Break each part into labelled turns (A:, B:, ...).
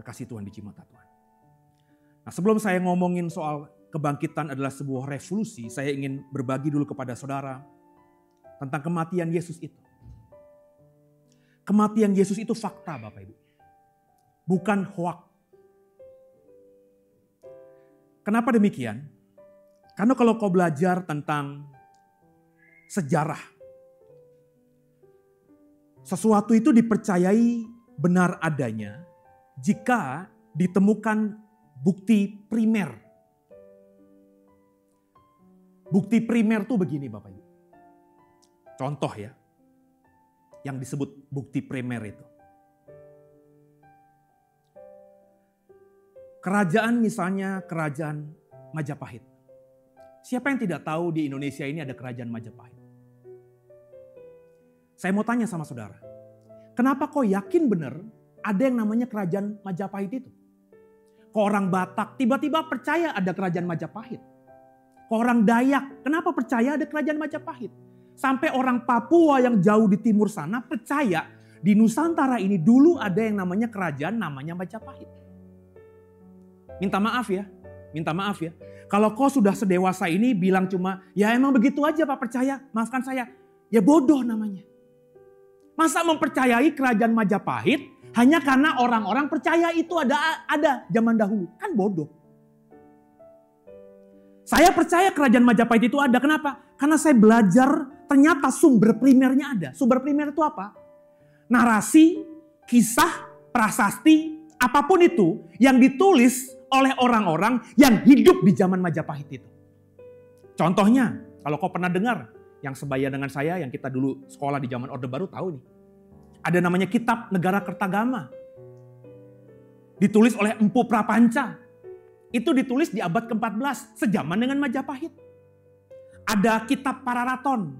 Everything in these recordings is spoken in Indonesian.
A: Kekasih Tuhan di mata Tuhan. Nah, sebelum saya ngomongin soal kebangkitan adalah sebuah revolusi, saya ingin berbagi dulu kepada saudara tentang kematian Yesus itu. Kematian Yesus itu fakta, Bapak Ibu. Bukan hoak. Kenapa demikian? Karena kalau kau belajar tentang sejarah, sesuatu itu dipercayai benar adanya jika ditemukan bukti primer. Bukti primer itu begini Bapak Ibu. Contoh ya, yang disebut bukti primer itu. Kerajaan misalnya kerajaan Majapahit. Siapa yang tidak tahu di Indonesia ini ada kerajaan Majapahit? Saya mau tanya sama saudara. Kenapa kau yakin benar ada yang namanya kerajaan Majapahit itu? Kok orang Batak tiba-tiba percaya ada kerajaan Majapahit? Kok orang Dayak kenapa percaya ada kerajaan Majapahit? Sampai orang Papua yang jauh di timur sana percaya di Nusantara ini dulu ada yang namanya kerajaan namanya Majapahit. Minta maaf ya. Kalau kau sudah sedewasa ini bilang cuma, ya emang begitu aja Pak percaya, maafkan saya. Ya bodoh namanya. Masa mempercayai kerajaan Majapahit hanya karena orang-orang percaya itu ada zaman dahulu. Kan bodoh. Saya percaya kerajaan Majapahit itu ada. Kenapa? Karena saya belajar ternyata sumber primernya ada. Sumber primer itu apa? Narasi, kisah, prasasti, apapun itu yang ditulis oleh orang-orang yang hidup di zaman Majapahit itu. Contohnya, kalau kau pernah dengar yang sebaya dengan saya, yang kita dulu sekolah di zaman Orde Baru tahu nih. Ada namanya Kitab Negara Kertagama. Ditulis oleh Empu Prapanca. Itu ditulis di abad ke-14, sejaman dengan Majapahit. Ada Kitab Pararaton.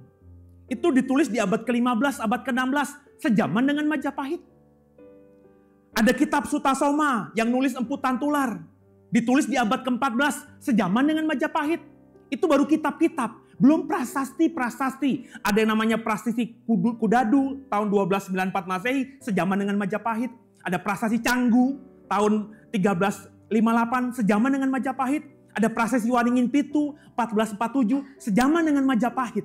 A: Itu ditulis di abad ke-15, abad ke-16, sejaman dengan Majapahit. Ada Kitab Sutasoma yang nulis Empu Tantular. Ditulis di abad ke-14, sejaman dengan Majapahit. Itu baru kitab-kitab. Belum prasasti-prasasti. Ada yang namanya Prasasti Kudadu tahun 1294 Masehi, sejaman dengan Majapahit. Ada Prasasti Canggu tahun 1358, sejaman dengan Majapahit. Ada Prasasti Waringin Pitu 1447, sejaman dengan Majapahit.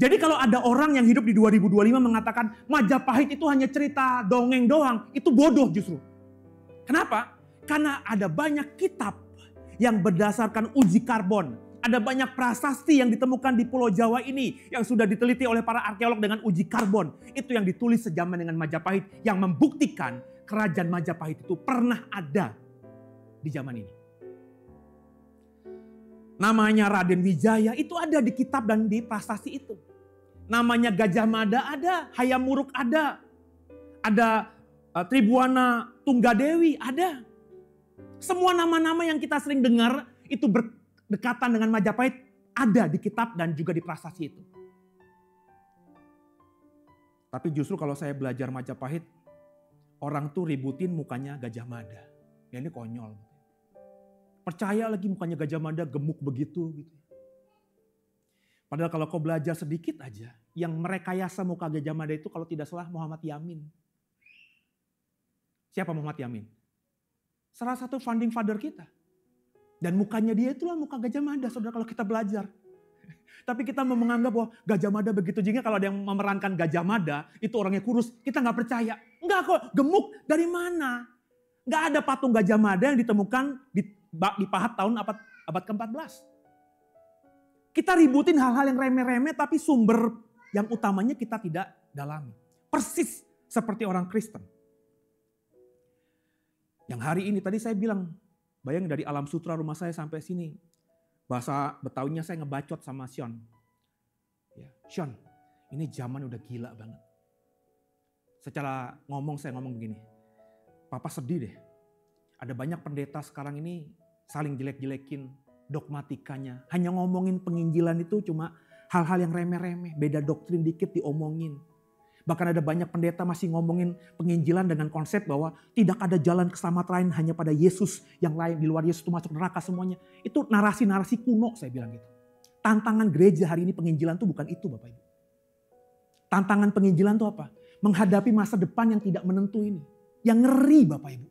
A: Jadi kalau ada orang yang hidup di 2025 mengatakan Majapahit itu hanya cerita dongeng doang, itu bodoh justru. Kenapa? Karena ada banyak kitab yang berdasarkan uji karbon. Ada banyak prasasti yang ditemukan di Pulau Jawa ini yang sudah diteliti oleh para arkeolog dengan uji karbon. Itu yang ditulis sejaman dengan Majapahit yang membuktikan kerajaan Majapahit itu pernah ada di zaman ini. Namanya Raden Wijaya itu ada di kitab dan di prasasti itu. Namanya Gajah Mada ada, Hayam Wuruk ada Tribuana Tunggadewi ada. Semua nama-nama yang kita sering dengar itu berdekatan dengan Majapahit ada di kitab dan juga di prasasti itu. Tapi justru kalau saya belajar Majapahit, orang tuh ributin mukanya Gajah Mada. Ya ini konyol. Percaya lagi mukanya Gajah Mada gemuk begitu gitu. Padahal kalau kau belajar sedikit aja, yang merekayasa muka Gajah Mada itu kalau tidak salah Muhammad Yamin. Siapa Muhammad Yamin? Salah satu founding father kita. Dan mukanya dia itulah muka Gajah Mada, saudara, kalau kita belajar. Tapi kita mau menganggap bahwa Gajah Mada begitu. Jika kalau ada yang memerankan Gajah Mada, itu orangnya kurus, kita nggak percaya. Enggak kok, gemuk dari mana? Nggak ada patung Gajah Mada yang ditemukan di Pahat tahun abad ke-14. Kita ributin hal-hal yang remeh-remeh, tapi sumber yang utamanya kita tidak dalami. Persis seperti orang Kristen. Yang hari ini tadi saya bilang, bayang dari Alam Sutra rumah saya sampai sini. Bahasa Betawinya saya ngebacot sama Sion. Ya, Sion, ini zaman udah gila banget. Secara ngomong saya ngomong begini. Papa sedih deh. Ada banyak pendeta sekarang ini saling jelek-jelekin dogmatikanya. Hanya ngomongin penginjilan itu cuma hal-hal yang remeh-remeh. Beda doktrin dikit diomongin. Bahkan ada banyak pendeta masih ngomongin penginjilan dengan konsep bahwa tidak ada jalan keselamatan lain hanya pada Yesus. Yang lain di luar Yesus itu masuk neraka semuanya. Itu narasi-narasi kuno saya bilang gitu. Tantangan gereja hari ini penginjilan itu bukan itu Bapak Ibu. Tantangan penginjilan itu apa? Menghadapi masa depan yang tidak menentu ini. Yang ngeri Bapak Ibu.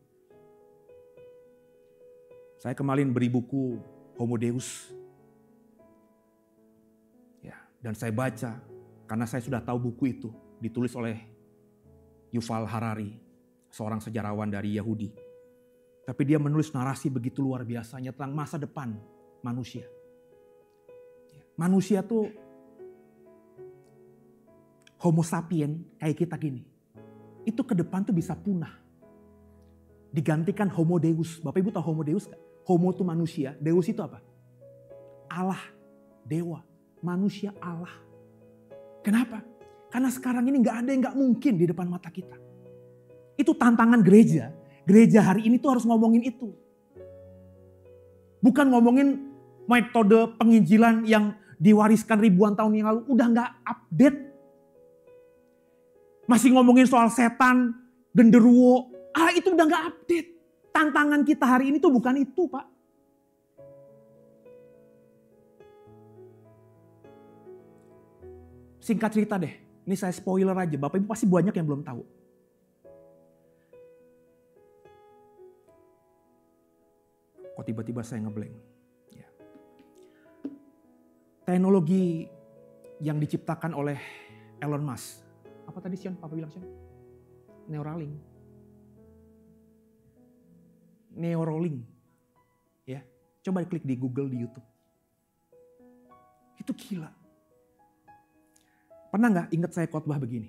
A: Saya kemarin beri buku Homo Deus. Ya, dan saya baca karena saya sudah tahu buku itu ditulis oleh Yuval Harari, seorang sejarawan dari Yahudi. Tapi dia menulis narasi begitu luar biasanya tentang masa depan manusia. Manusia tuh Homo sapien kayak kita gini. Itu ke depan tuh bisa punah. Digantikan Homo Deus. Bapak Ibu tahu Homo Deus gak? Homo itu manusia, Deus itu apa? Allah, dewa, manusia Allah. Kenapa? Karena sekarang ini gak ada yang gak mungkin di depan mata kita. Itu tantangan gereja. Gereja hari ini tuh harus ngomongin itu. Bukan ngomongin metode penginjilan yang diwariskan ribuan tahun yang lalu. Udah gak update. Masih ngomongin soal setan, genderuwo. Itu udah gak update. Tantangan kita hari ini tuh bukan itu, Pak. Singkat cerita deh, ini saya spoiler aja. Bapak Ibu pasti banyak yang belum tahu. Kok tiba-tiba saya ngeblank. Ya. Teknologi yang diciptakan oleh Elon Musk. Apa tadi Sion? Papa bilang Sion? Neuralink. Ya, coba klik di Google, di YouTube. Itu gila. Pernah nggak ingat saya khotbah begini?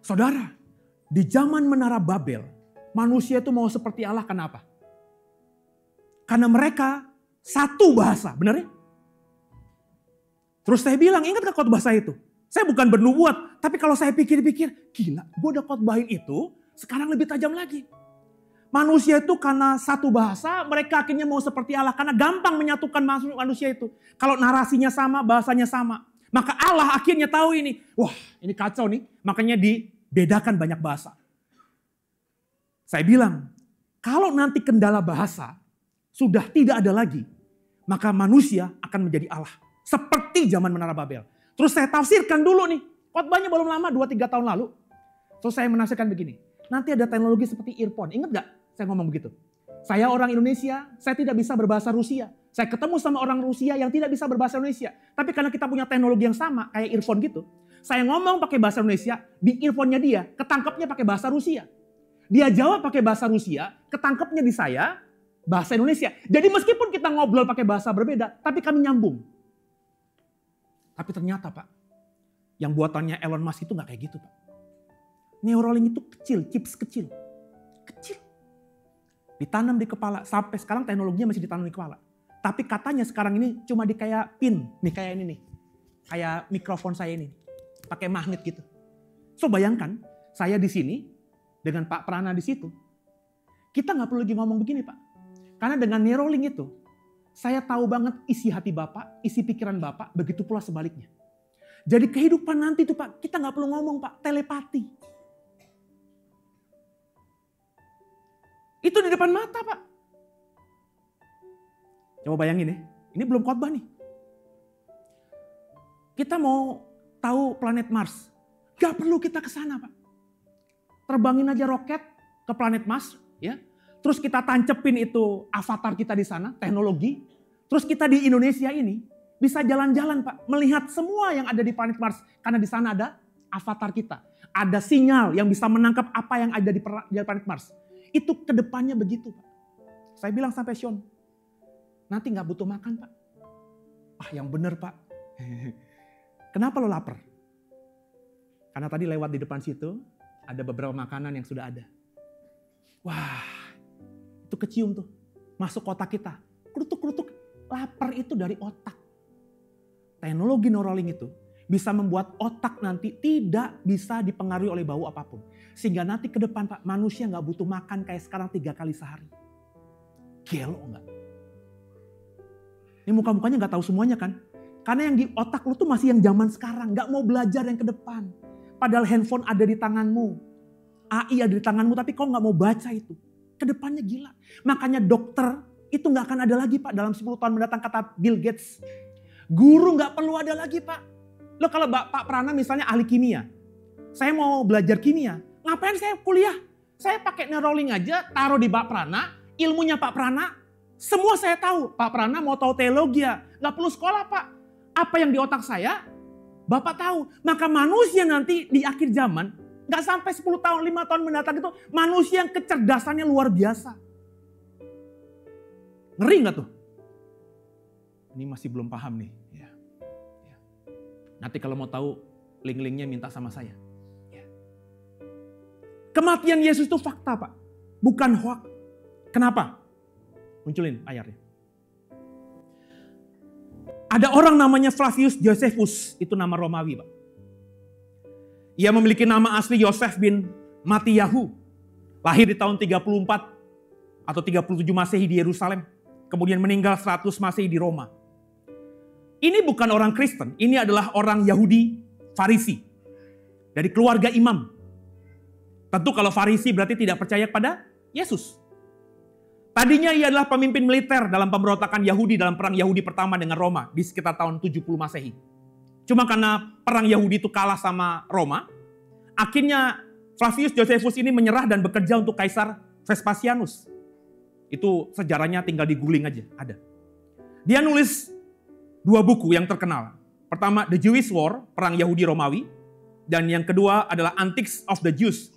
A: Saudara, di zaman menara Babel, manusia itu mau seperti Allah, kenapa? Karena mereka satu bahasa, benar ya? Terus saya bilang, ingat gak khotbah saya itu? Saya bukan bernubuat, tapi kalau saya pikir-pikir, gila, gue udah khotbahin itu, sekarang lebih tajam lagi. Manusia itu karena satu bahasa, mereka akhirnya mau seperti Allah. Karena gampang menyatukan manusia itu. Kalau narasinya sama, bahasanya sama. Maka Allah akhirnya tahu ini. Wah, ini kacau nih. Makanya dibedakan banyak bahasa. Saya bilang, kalau nanti kendala bahasa sudah tidak ada lagi, maka manusia akan menjadi Allah. Seperti zaman menara Babel. Terus saya tafsirkan dulu nih. Khotbahnya belum lama, 2-3 tahun lalu. Terus saya menafsirkan begini. Nanti ada teknologi seperti earphone. Ingat gak saya ngomong begitu? Saya orang Indonesia, saya tidak bisa berbahasa Rusia. Saya ketemu sama orang Rusia yang tidak bisa berbahasa Indonesia. Tapi karena kita punya teknologi yang sama, kayak earphone gitu. Saya ngomong pakai bahasa Indonesia, di earphone-nya dia, ketangkepnya pakai bahasa Rusia. Dia jawab pakai bahasa Rusia, ketangkepnya di saya, bahasa Indonesia. Jadi meskipun kita ngobrol pakai bahasa berbeda, tapi kami nyambung. Tapi ternyata Pak, yang buatannya Elon Musk itu gak kayak gitu Pak. Neuralink itu kecil, chips kecil. Kecil. Ditanam di kepala. Sampai sekarang teknologinya masih ditanam di kepala. Tapi katanya sekarang ini cuma di kayak pin. Nih kayak ini nih. Kayak mikrofon saya ini. Pakai magnet gitu. So bayangkan, saya di sini dengan Pak Prana di situ. Kita gak perlu lagi ngomong begini Pak. Karena dengan Neuralink itu, saya tahu banget isi hati Bapak, isi pikiran Bapak, begitu pula sebaliknya. Jadi kehidupan nanti tuh Pak, kita gak perlu ngomong Pak, telepati. Itu di depan mata Pak. Coba bayangin ya, ini belum khotbah nih. Kita mau tahu planet Mars, gak perlu kita ke sana Pak. Terbangin aja roket ke planet Mars, ya. Terus kita tancepin itu avatar kita di sana, teknologi. Terus kita di Indonesia ini bisa jalan-jalan Pak, melihat semua yang ada di planet Mars. Karena di sana ada avatar kita. Ada sinyal yang bisa menangkap apa yang ada di planet Mars. Itu kedepannya begitu Pak. Saya bilang sampai Sean, nanti gak butuh makan Pak. Yang bener Pak. Kenapa lo lapar? Karena tadi lewat di depan situ, ada beberapa makanan yang sudah ada. Wah, itu kecium tuh. Masuk otak kita. Kerutuk-kerutuk. Lapar itu dari otak. Teknologi Neuralink itu bisa membuat otak nanti tidak bisa dipengaruhi oleh bau apapun. Sehingga nanti ke depan Pak, manusia gak butuh makan kayak sekarang 3 kali sehari. Gelo gak? Ini muka-mukanya gak tahu semuanya kan? Karena yang di otak lu tuh masih yang zaman sekarang. Gak mau belajar yang ke depan. Padahal handphone ada di tanganmu. AI ada di tanganmu tapi kau gak mau baca itu. Kedepannya gila. Makanya dokter itu gak akan ada lagi Pak dalam 10 tahun mendatang kata Bill Gates. Guru gak perlu ada lagi Pak. Lo kalau Pak Prana misalnya ahli kimia. Saya mau belajar kimia. Ngapain saya kuliah? Saya pakai Neuralink aja, taruh di Pak Prana. Ilmunya Pak Prana Semua saya tahu. Pak Prana mau tahu teologi ya? Gak perlu sekolah Pak. Apa yang di otak saya, Bapak tahu. Maka manusia nanti di akhir zaman, gak sampai 10 tahun, 5 tahun mendatang itu, manusia yang kecerdasannya luar biasa. Ngeri gak tuh? Ini masih belum paham nih. Ya. Nanti kalau mau tahu, link-linknya minta sama saya. Ya. Kematian Yesus itu fakta Pak. Bukan hoax. Kenapa? Munculin ayatnya. Ada orang namanya Flavius Josephus, itu nama Romawi Pak. Ia memiliki nama asli Yosef bin Matiyahu. Lahir di tahun 34 atau 37 Masehi di Yerusalem. Kemudian meninggal 100 Masehi di Roma. Ini bukan orang Kristen, ini adalah orang Yahudi Farisi. Dari keluarga imam. Tentu kalau Farisi berarti tidak percaya kepada Yesus. Tadinya ia adalah pemimpin militer dalam pemberontakan Yahudi dalam perang Yahudi pertama dengan Roma di sekitar tahun 70 Masehi. Cuma karena perang Yahudi itu kalah sama Roma, akhirnya Flavius Josephus ini menyerah dan bekerja untuk Kaisar Vespasianus. Itu sejarahnya tinggal diguling aja, ada. Dia nulis 2 buku yang terkenal. Pertama The Jewish War, perang Yahudi Romawi, dan yang kedua adalah Antics of the Jews,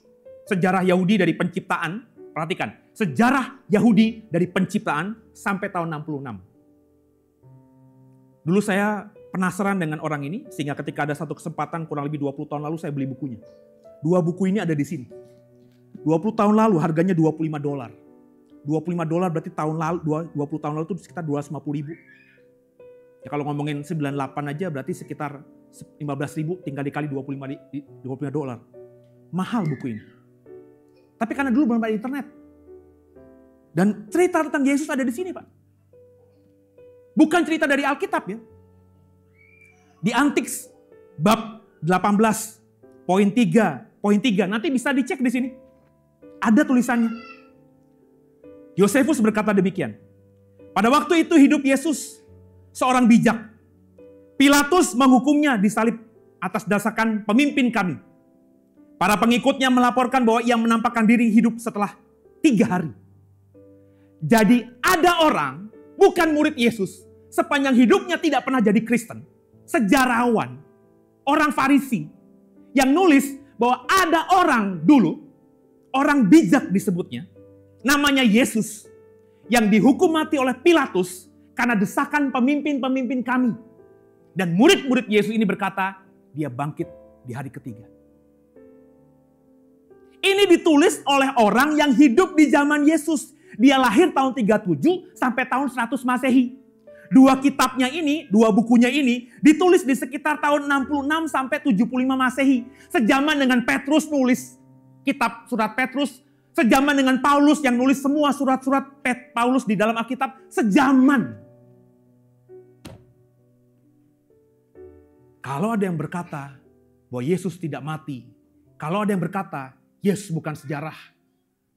A: sejarah Yahudi dari penciptaan. Perhatikan, sejarah Yahudi dari penciptaan sampai tahun 66. Dulu saya penasaran dengan orang ini, sehingga ketika ada satu kesempatan kurang lebih 20 tahun lalu saya beli bukunya. 2 buku ini ada di sini. 20 tahun lalu harganya $25. $25 berarti tahun lalu, 20 tahun lalu itu sekitar 250.000. Ya kalau ngomongin 98 aja berarti sekitar 15.000 tinggal dikali $25. Mahal buku ini. Tapi karena dulu belum ada internet. Dan cerita tentang Yesus ada di sini Pak. Bukan cerita dari Alkitab ya. Di Antiks bab 18 poin 3. Nanti bisa dicek di sini. Ada tulisannya. Yosefus berkata demikian. Pada waktu itu hidup Yesus, seorang bijak. Pilatus menghukumnya disalib atas dasarkan pemimpin kami. Para pengikutnya melaporkan bahwa ia menampakkan diri hidup setelah 3 hari. Jadi ada orang, bukan murid Yesus, sepanjang hidupnya tidak pernah jadi Kristen. Sejarawan, orang Farisi, yang nulis bahwa ada orang dulu, orang bijak disebutnya, namanya Yesus, yang dihukum mati oleh Pilatus karena desakan pemimpin-pemimpin kami. Dan murid-murid Yesus ini berkata, dia bangkit di hari ketiga. Ini ditulis oleh orang yang hidup di zaman Yesus. Dia lahir tahun 37 sampai tahun 100 Masehi. 2 kitabnya ini, 2 bukunya ini ditulis di sekitar tahun 66 sampai 75 Masehi. Sejaman dengan Petrus nulis kitab surat Petrus. Sejaman dengan Paulus yang nulis semua surat-surat Paulus di dalam Alkitab. Sejaman. Kalau ada yang berkata bahwa Yesus tidak mati. Kalau ada yang berkata Yesus bukan sejarah.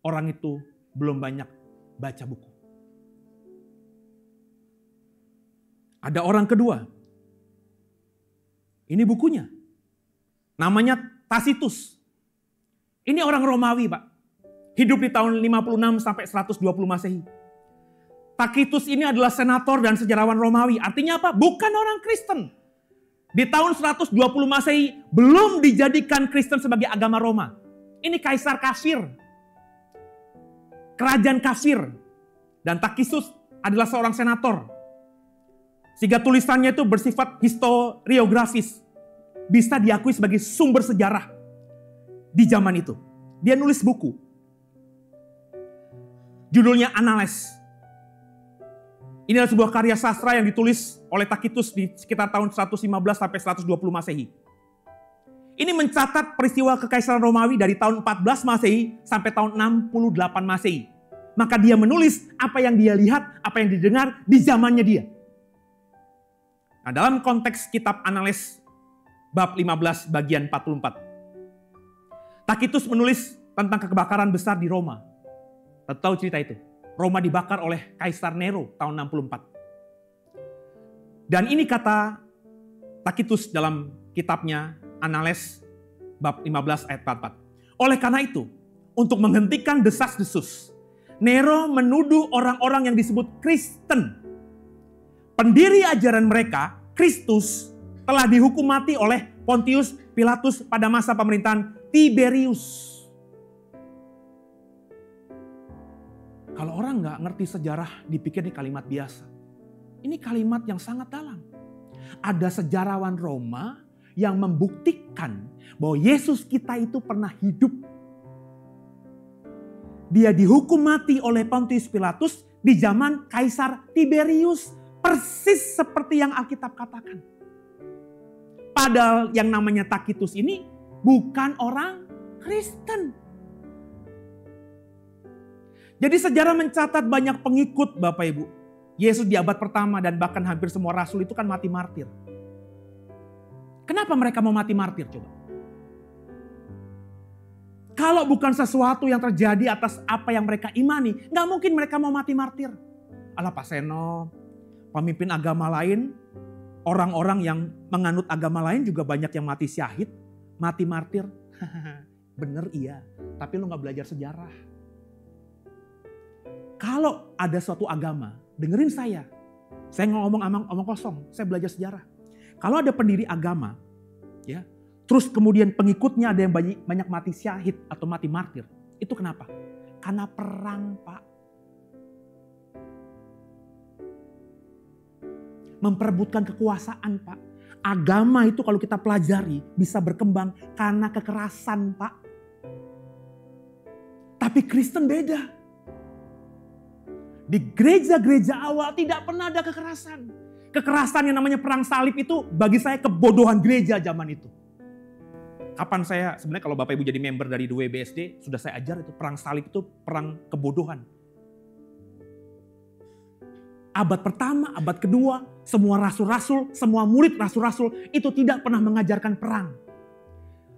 A: Orang itu belum banyak baca buku. Ada orang kedua. Ini bukunya. Namanya Tacitus. Ini orang Romawi Pak. Hidup di tahun 56 sampai 120 Masehi. Tacitus ini adalah senator dan sejarawan Romawi. Artinya apa? Bukan orang Kristen. Di tahun 120 Masehi belum dijadikan Kristen sebagai agama Roma. Ini kaisar kafir. Kerajaan kafir. Dan Tacitus adalah seorang senator. Sehingga tulisannya itu bersifat historiografis. Bisa diakui sebagai sumber sejarah di zaman itu. Dia nulis buku. Judulnya Annales. Ini adalah sebuah karya sastra yang ditulis oleh Tacitus di sekitar tahun 115 sampai 120 Masehi. Ini mencatat peristiwa kekaisaran Romawi dari tahun 14 Masehi sampai tahun 68 Masehi. Maka dia menulis apa yang dia lihat, apa yang didengar di zamannya dia. Nah, dalam konteks kitab Annales bab 15 bagian 44. Tacitus menulis tentang kebakaran besar di Roma. Tahu cerita itu? Roma dibakar oleh Kaisar Nero tahun 64. Dan ini kata Tacitus dalam kitabnya Annales bab 15 ayat 44. Oleh karena itu, untuk menghentikan desas-desus Nero menuduh orang-orang yang disebut Kristen. Pendiri ajaran mereka, Kristus, telah dihukum mati oleh Pontius Pilatus pada masa pemerintahan Tiberius. Kalau orang nggak ngerti sejarah, dipikir ini kalimat biasa. Ini kalimat yang sangat dalam. Ada sejarawan Roma yang membuktikan bahwa Yesus kita itu pernah hidup. Dia dihukum mati oleh Pontius Pilatus di zaman Kaisar Tiberius. Persis seperti yang Alkitab katakan. Padahal yang namanya Tacitus ini bukan orang Kristen. Jadi sejarah mencatat banyak pengikut Bapak Ibu. Yesus di abad pertama dan bahkan hampir semua rasul itu kan mati martir. Kenapa mereka mau mati martir coba? Kalau bukan sesuatu yang terjadi atas apa yang mereka imani, nggak mungkin mereka mau mati martir. Alah Pak Seno, pemimpin agama lain, orang-orang yang menganut agama lain juga banyak yang mati syahid, mati martir. Bener iya, tapi lu nggak belajar sejarah. Kalau ada suatu agama, dengerin saya ngomong omong kosong, saya belajar sejarah. Kalau ada pendiri agama, ya, terus kemudian pengikutnya ada yang banyak mati syahid atau mati martir, itu kenapa? Karena perang, Pak. Memperebutkan kekuasaan, Pak. Agama itu kalau kita pelajari bisa berkembang karena kekerasan, Pak. Tapi Kristen beda. Di gereja-gereja awal tidak pernah ada kekerasan. Kekerasan yang namanya perang salib itu bagi saya kebodohan gereja zaman itu. Kapan saya, sebenarnya kalau Bapak Ibu jadi member dari WBSD, sudah saya ajar itu perang salib itu perang kebodohan. Abad pertama, abad kedua, semua rasul-rasul, semua murid rasul-rasul itu tidak pernah mengajarkan perang.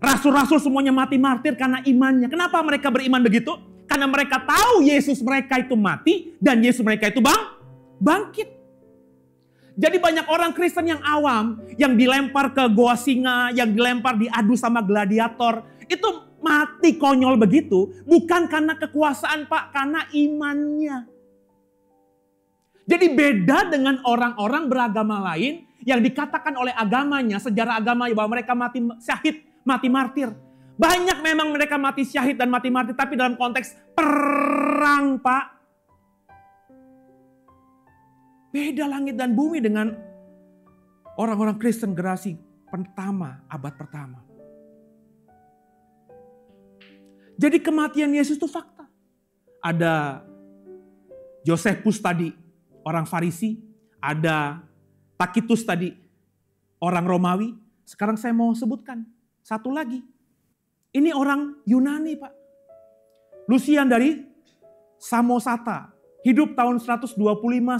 A: Rasul-rasul semuanya mati martir karena imannya. Kenapa mereka beriman begitu? Karena mereka tahu Yesus mereka itu mati dan Yesus mereka itu bangkit. Jadi banyak orang Kristen yang awam, yang dilempar ke goa singa, yang dilempar diadu sama gladiator, itu mati konyol begitu, bukan karena kekuasaan Pak, karena imannya. Jadi beda dengan orang-orang beragama lain yang dikatakan oleh agamanya, sejarah agamanya bahwa mereka mati syahid, mati martir. Banyak memang mereka mati syahid dan mati martir, tapi dalam konteks perang, Pak. Beda langit dan bumi dengan orang-orang Kristen generasi pertama, abad pertama. Jadi kematian Yesus itu fakta. Ada Josephus tadi, orang Farisi. Ada Tacitus tadi, orang Romawi. Sekarang saya mau sebutkan satu lagi. Ini orang Yunani, Pak. Lucian dari Samosata. Hidup tahun 125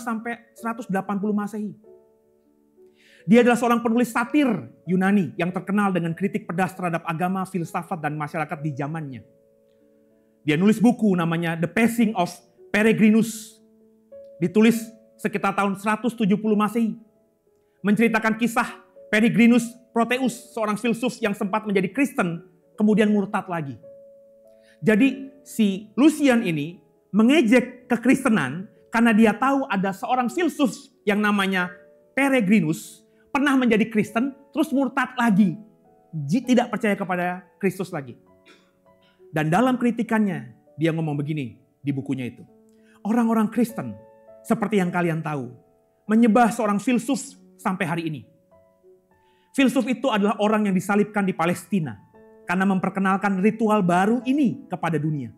A: sampai 180 Masehi. Dia adalah seorang penulis satir Yunani yang terkenal dengan kritik pedas terhadap agama, filsafat, dan masyarakat di zamannya. Dia nulis buku namanya The Passing of Peregrinus. Ditulis sekitar tahun 170 Masehi. Menceritakan kisah Peregrinus Proteus, seorang filsuf yang sempat menjadi Kristen, kemudian murtad lagi. Jadi si Lucian ini mengejek kekristenan karena dia tahu ada seorang filsuf yang namanya Peregrinus pernah menjadi Kristen terus murtad lagi. Tidak percaya kepada Kristus lagi. Dan dalam kritikannya dia ngomong begini di bukunya itu. Orang-orang Kristen seperti yang kalian tahu menyembah seorang filsuf sampai hari ini. Filsuf itu adalah orang yang disalibkan di Palestina karena memperkenalkan ritual baru ini kepada dunia.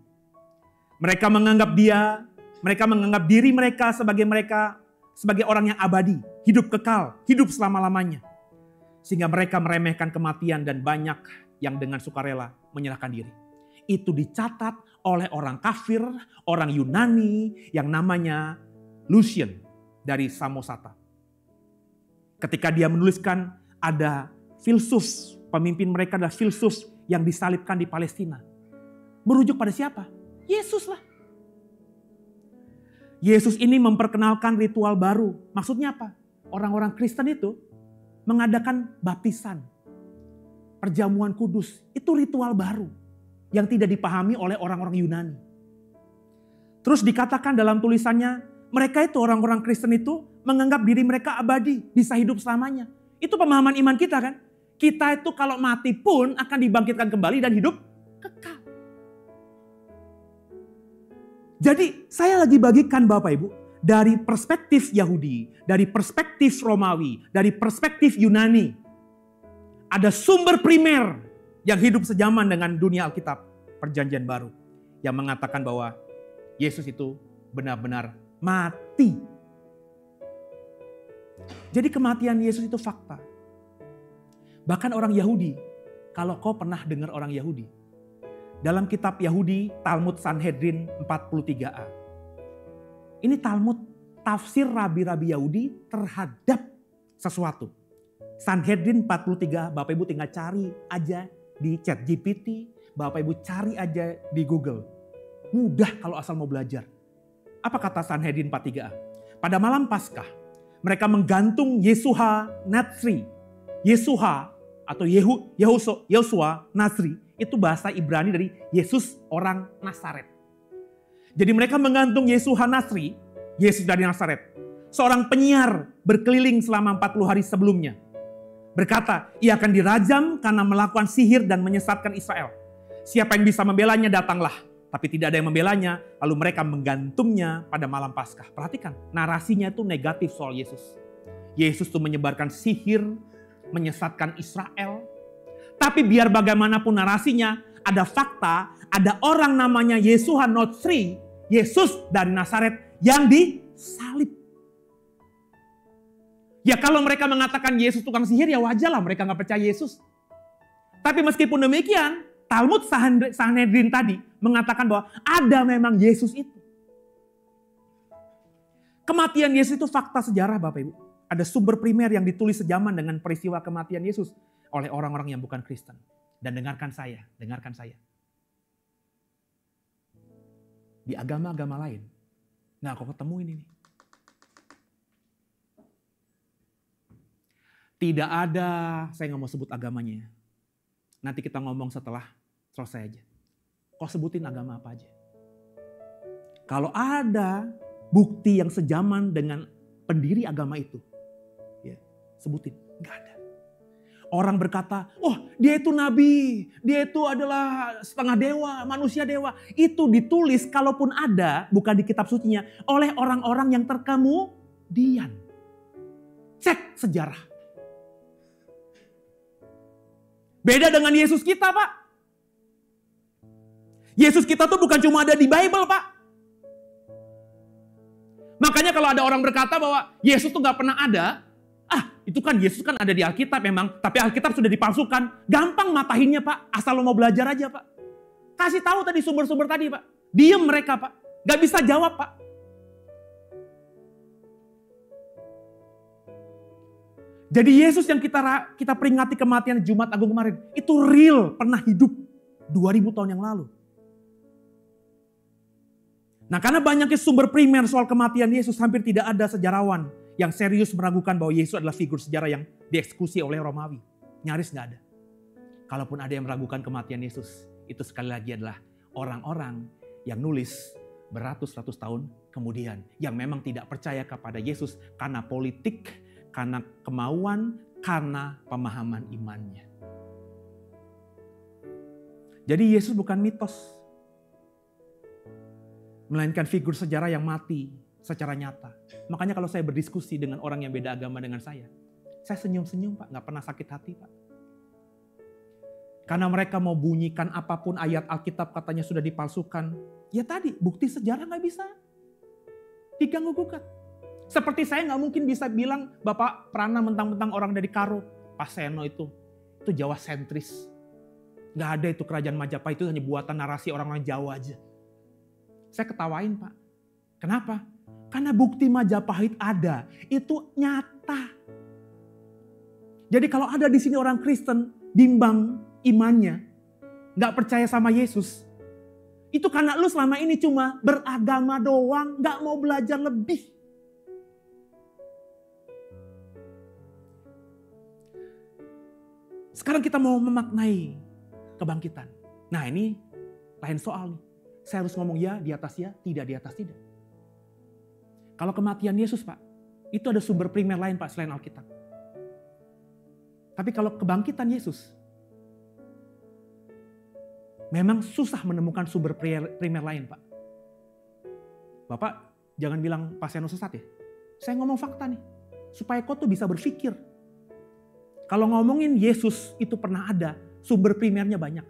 A: Mereka menganggap diri mereka sebagai orang yang abadi, hidup kekal, hidup selama-lamanya. Sehingga mereka meremehkan kematian dan banyak yang dengan sukarela menyerahkan diri. Itu dicatat oleh orang kafir, orang Yunani yang namanya Lucian dari Samosata. Ketika dia menuliskan ada filsuf, pemimpin mereka adalah filsuf yang disalibkan di Palestina. Merujuk pada siapa? Yesus lah. Yesus ini memperkenalkan ritual baru. Maksudnya apa? Orang-orang Kristen itu mengadakan baptisan, perjamuan kudus. Itu ritual baru yang tidak dipahami oleh orang-orang Yunani. Terus dikatakan dalam tulisannya, mereka itu orang-orang Kristen itu menganggap diri mereka abadi, bisa hidup selamanya. Itu pemahaman iman kita kan. Kita itu kalau mati pun akan dibangkitkan kembali dan hidup kekal. Jadi saya lagi bagikan Bapak Ibu, dari perspektif Yahudi, dari perspektif Romawi, dari perspektif Yunani. Ada sumber primer yang hidup sejaman dengan dunia Alkitab, Perjanjian Baru. Yang mengatakan bahwa Yesus itu benar-benar mati. Jadi kematian Yesus itu fakta. Bahkan orang Yahudi, kalau kau pernah dengar orang Yahudi, dalam kitab Yahudi, Talmud Sanhedrin 43a. Ini Talmud, tafsir rabi-rabi Yahudi terhadap sesuatu. Sanhedrin 43, Bapak Ibu tinggal cari aja di ChatGPT, Bapak Ibu cari aja di Google. Mudah kalau asal mau belajar. Apa kata Sanhedrin 43a? Pada malam Paskah, mereka menggantung Yeshua Natsri. Yeshua atau Yosua Nasri itu bahasa Ibrani dari Yesus orang Nazaret. Jadi mereka menggantung Yeshua Nasri, Yesus dari Nazaret. Seorang penyiar berkeliling selama 40 hari sebelumnya. Berkata, ia akan dirajam karena melakukan sihir dan menyesatkan Israel. Siapa yang bisa membelanya datanglah. Tapi tidak ada yang membelanya, lalu mereka menggantungnya pada malam Paskah. Perhatikan, narasinya itu negatif soal Yesus. Yesus itu menyebarkan sihir, menyesatkan Israel. Tapi biar bagaimanapun narasinya, ada fakta, ada orang namanya Yeshua Natsri, Yesus dari Nazaret yang disalib. Ya kalau mereka mengatakan Yesus tukang sihir, ya wajarlah mereka nggak percaya Yesus. Tapi meskipun demikian, Talmud Sanhedrin tadi mengatakan bahwa ada memang Yesus itu. Kematian Yesus itu fakta sejarah Bapak Ibu. Ada sumber primer yang ditulis sejaman dengan peristiwa kematian Yesus oleh orang-orang yang bukan Kristen. Dan dengarkan saya. Di agama-agama lain, nah kok ketemu ini nih. Tidak ada, saya nggak mau sebut agamanya. Nanti kita ngomong setelah selesai aja. Kau sebutin agama apa aja. Kalau ada bukti yang sejaman dengan pendiri agama itu, ya, sebutin. Nggak ada. Orang berkata, oh dia itu nabi, dia itu adalah setengah dewa, manusia dewa. Itu ditulis kalaupun ada, bukan di kitab sucinya, oleh orang-orang yang terkemudian. Cek sejarah. Beda dengan Yesus kita, Pak. Yesus kita tuh bukan cuma ada di Bible, Pak. Makanya kalau ada orang berkata bahwa Yesus tuh gak pernah ada, itu kan Yesus kan ada di Alkitab memang, tapi Alkitab sudah dipalsukan. Gampang matahinnya, Pak. Asal lo mau belajar aja, Pak. Kasih tahu tadi sumber-sumber tadi, Pak. Diem mereka, Pak. Gak bisa jawab, Pak. Jadi Yesus yang kita peringati kematian Jumat Agung kemarin, itu real, pernah hidup 2000 tahun yang lalu. Nah karena banyaknya sumber primer soal kematian Yesus, hampir tidak ada sejarawan yang serius meragukan bahwa Yesus adalah figur sejarah yang dieksekusi oleh Romawi. Nyaris gak ada. Kalaupun ada yang meragukan kematian Yesus, itu sekali lagi adalah orang-orang yang nulis beratus-ratus tahun kemudian. Yang memang tidak percaya kepada Yesus karena politik, karena kemauan, karena pemahaman imannya. Jadi Yesus bukan mitos. Melainkan figur sejarah yang mati secara nyata. Makanya kalau saya berdiskusi dengan orang yang beda agama dengan saya senyum-senyum Pak, gak pernah sakit hati Pak. Karena mereka mau bunyikan apapun ayat Alkitab katanya sudah dipalsukan. Ya tadi, bukti sejarah gak bisa diganggu-gugat. Seperti saya gak mungkin bisa bilang Bapak Prana mentang-mentang orang dari Karo. Pak Seno itu Jawa sentris. Gak ada itu kerajaan Majapahit, itu hanya buatan narasi orang-orang Jawa aja. Saya ketawain Pak. Kenapa? Karena bukti Majapahit ada. Itu nyata. Jadi kalau ada di sini orang Kristen bimbang imannya, gak percaya sama Yesus. Itu karena lu selama ini cuma beragama doang, gak mau belajar lebih. Sekarang kita mau memaknai kebangkitan. Nah ini lain soal nih. Saya harus ngomong ya, di atas ya, tidak di atas tidak. Kalau kematian Yesus Pak, itu ada sumber primer lain Pak selain Alkitab. Tapi kalau kebangkitan Yesus, memang susah menemukan sumber primer lain Pak. Bapak jangan bilang Pak Seno sesat ya. Saya ngomong fakta nih, supaya kau tuh bisa berpikir. Kalau ngomongin Yesus itu pernah ada, sumber primernya banyak.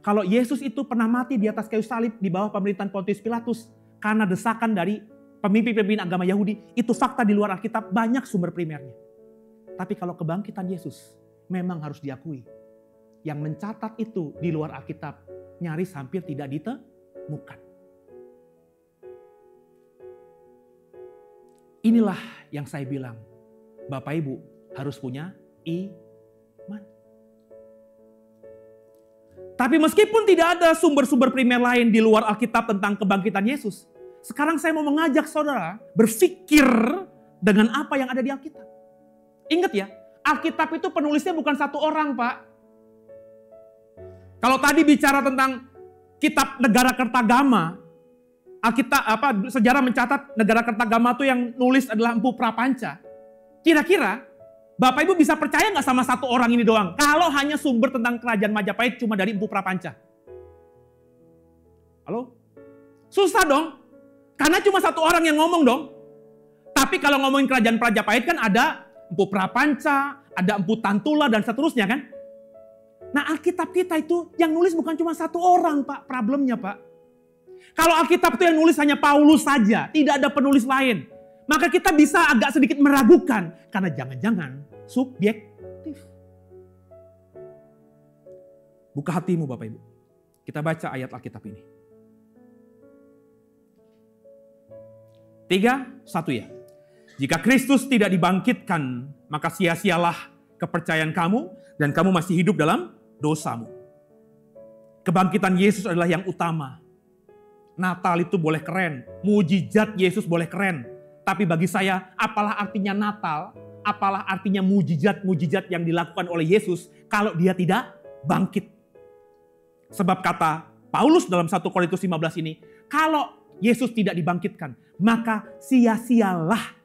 A: Kalau Yesus itu pernah mati di atas kayu salib di bawah pemerintahan Pontius Pilatus karena desakan dari pemimpin-pemimpin agama Yahudi, itu fakta di luar Alkitab, banyak sumber primernya. Tapi kalau kebangkitan Yesus memang harus diakui. Yang mencatat itu di luar Alkitab nyaris hampir tidak ditemukan. Inilah yang saya bilang, Bapak Ibu harus punya iman. Tapi meskipun tidak ada sumber-sumber primer lain di luar Alkitab tentang kebangkitan Yesus, sekarang saya mau mengajak saudara berpikir dengan apa yang ada di Alkitab. Ingat ya, Alkitab itu penulisnya bukan satu orang Pak. Kalau tadi bicara tentang kitab Negara Kertagama, Alkitab sejarah mencatat Negara Kertagama itu yang nulis adalah Empu Prapanca. Kira-kira Bapak Ibu bisa percaya nggak sama satu orang ini doang? Kalau hanya sumber tentang kerajaan Majapahit cuma dari Empu Prapanca. Halo? Susah dong. Karena cuma satu orang yang ngomong dong. Tapi kalau ngomongin kerajaan Majapahit kan ada Empu Prapanca, ada Empu Tantula dan seterusnya kan. Nah Alkitab kita itu yang nulis bukan cuma satu orang Pak, problemnya Pak. Kalau Alkitab itu yang nulis hanya Paulus saja, tidak ada penulis lain. Maka kita bisa agak sedikit meragukan. Karena jangan-jangan subjektif. Buka hatimu Bapak Ibu. Kita baca ayat Alkitab ini. 3, 1 ya. Jika Kristus tidak dibangkitkan, maka sia-sialah kepercayaan kamu dan kamu masih hidup dalam dosamu. Kebangkitan Yesus adalah yang utama. Natal itu boleh keren, mujizat Yesus boleh keren. Tapi bagi saya, apalah artinya Natal, apalah artinya mujizat-mujizat yang dilakukan oleh Yesus kalau dia tidak bangkit. Sebab kata Paulus dalam 1 Korintus 15 ini, kalau Yesus tidak dibangkitkan, maka sia-sialah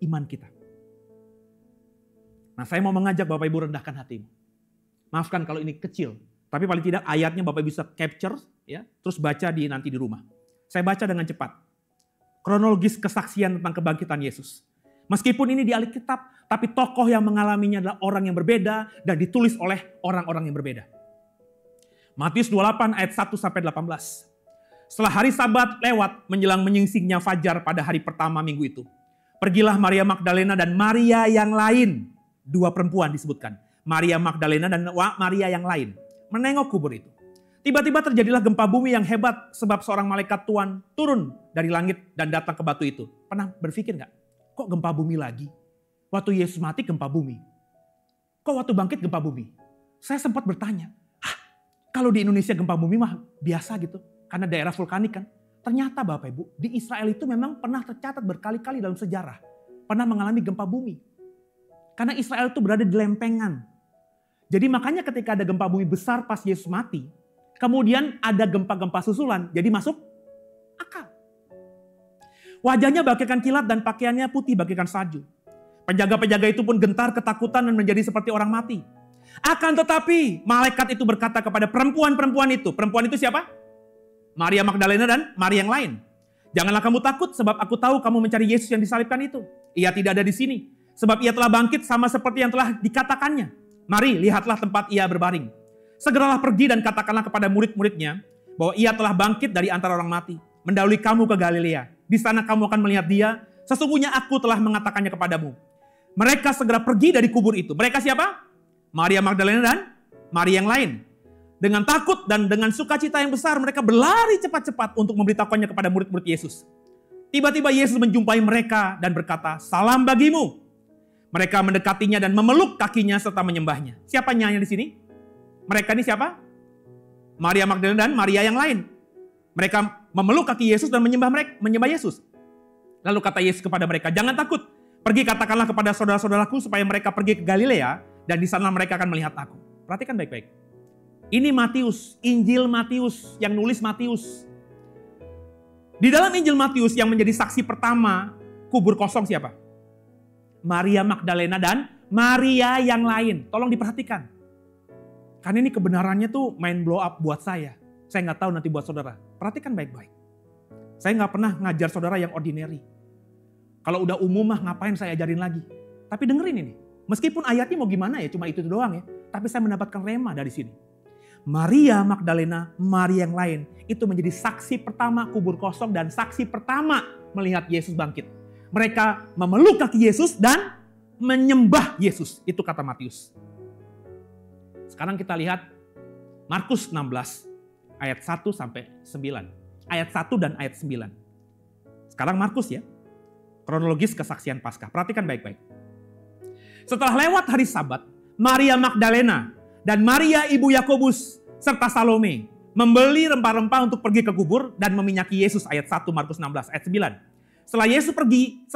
A: iman kita. Nah saya mau mengajak Bapak Ibu rendahkan hatimu. Maafkan kalau ini kecil, tapi paling tidak ayatnya Bapak bisa capture, ya, terus baca nanti di rumah. Saya baca dengan cepat. Kronologis kesaksian tentang kebangkitan Yesus. Meskipun ini di Alkitab, tapi tokoh yang mengalaminya adalah orang yang berbeda dan ditulis oleh orang-orang yang berbeda. Matius 28 ayat 1 sampai 18. Setelah hari Sabat lewat menjelang menyingsingnya fajar pada hari pertama minggu itu, pergilah Maria Magdalena dan Maria yang lain, 2 perempuan disebutkan. Maria Magdalena dan Maria yang lain menengok kubur itu. Tiba-tiba terjadilah gempa bumi yang hebat sebab seorang malaikat Tuhan turun dari langit dan datang ke batu itu. Pernah berpikir nggak? Kok gempa bumi lagi? Waktu Yesus mati gempa bumi. Kok waktu bangkit gempa bumi? Saya sempat bertanya, kalau di Indonesia gempa bumi mah biasa gitu. Karena daerah vulkanik kan. Ternyata Bapak Ibu, di Israel itu memang pernah tercatat berkali-kali dalam sejarah. Pernah mengalami gempa bumi. Karena Israel itu berada di lempengan. Jadi makanya ketika ada gempa bumi besar pas Yesus mati, kemudian ada gempa-gempa susulan, jadi masuk akal. Wajahnya bagaikan kilat dan pakaiannya putih bagaikan salju. Penjaga-penjaga itu pun gentar ketakutan dan menjadi seperti orang mati. Akan tetapi malaikat itu berkata kepada perempuan-perempuan itu. Perempuan itu siapa? Maria Magdalena dan Maria yang lain. Janganlah kamu takut sebab aku tahu kamu mencari Yesus yang disalibkan itu. Ia tidak ada di sini. Sebab ia telah bangkit sama seperti yang telah dikatakannya. Mari lihatlah tempat ia berbaring. Segeralah pergi dan katakanlah kepada murid-muridnya bahwa ia telah bangkit dari antara orang mati. Mendahului kamu ke Galilea. Di sana kamu akan melihat dia. Sesungguhnya aku telah mengatakannya kepadamu. Mereka segera pergi dari kubur itu. Mereka siapa? Maria Magdalena dan Maria yang lain. Dengan takut dan dengan sukacita yang besar mereka berlari cepat-cepat untuk memberitahukannya kepada murid-murid Yesus. Tiba-tiba Yesus menjumpai mereka dan berkata, "Salam bagimu." Mereka mendekatinya dan memeluk kakinya serta menyembahnya. Siapa nyanyi di sini? Mereka ini siapa? Maria Magdalena dan Maria yang lain. Mereka memeluk kaki Yesus dan menyembah Yesus. Lalu kata Yesus kepada mereka, "Jangan takut. Pergi katakanlah kepada saudara-saudaraku supaya mereka pergi ke Galilea dan di sana mereka akan melihat aku." Perhatikan baik-baik. Ini Matius, Injil Matius yang nulis Matius. Di dalam Injil Matius yang menjadi saksi pertama kubur kosong siapa? Maria Magdalena dan Maria yang lain. Tolong diperhatikan. Karena ini kebenarannya tuh main blow up buat saya. Saya nggak tahu nanti buat saudara. Perhatikan baik-baik. Saya nggak pernah ngajar saudara yang ordinary. Kalau udah umum mah ngapain saya ajarin lagi. Tapi dengerin ini. Meskipun ayatnya mau gimana ya, cuma itu doang ya. Tapi saya mendapatkan rema dari sini. Maria Magdalena, Maria yang lain. Itu menjadi saksi pertama kubur kosong dan saksi pertama melihat Yesus bangkit. Mereka memeluk kaki Yesus dan menyembah Yesus. Itu kata Matius. Sekarang kita lihat Markus 16 ayat 1 sampai 9. Ayat 1 dan ayat 9. Sekarang Markus ya. Kronologis kesaksian Paskah. Perhatikan baik-baik. Setelah lewat hari Sabat, Maria Magdalena dan Maria ibu Yakobus serta Salome membeli rempah-rempah untuk pergi ke kubur dan meminyaki Yesus. Ayat 1 Markus 16 ayat 9. Setelah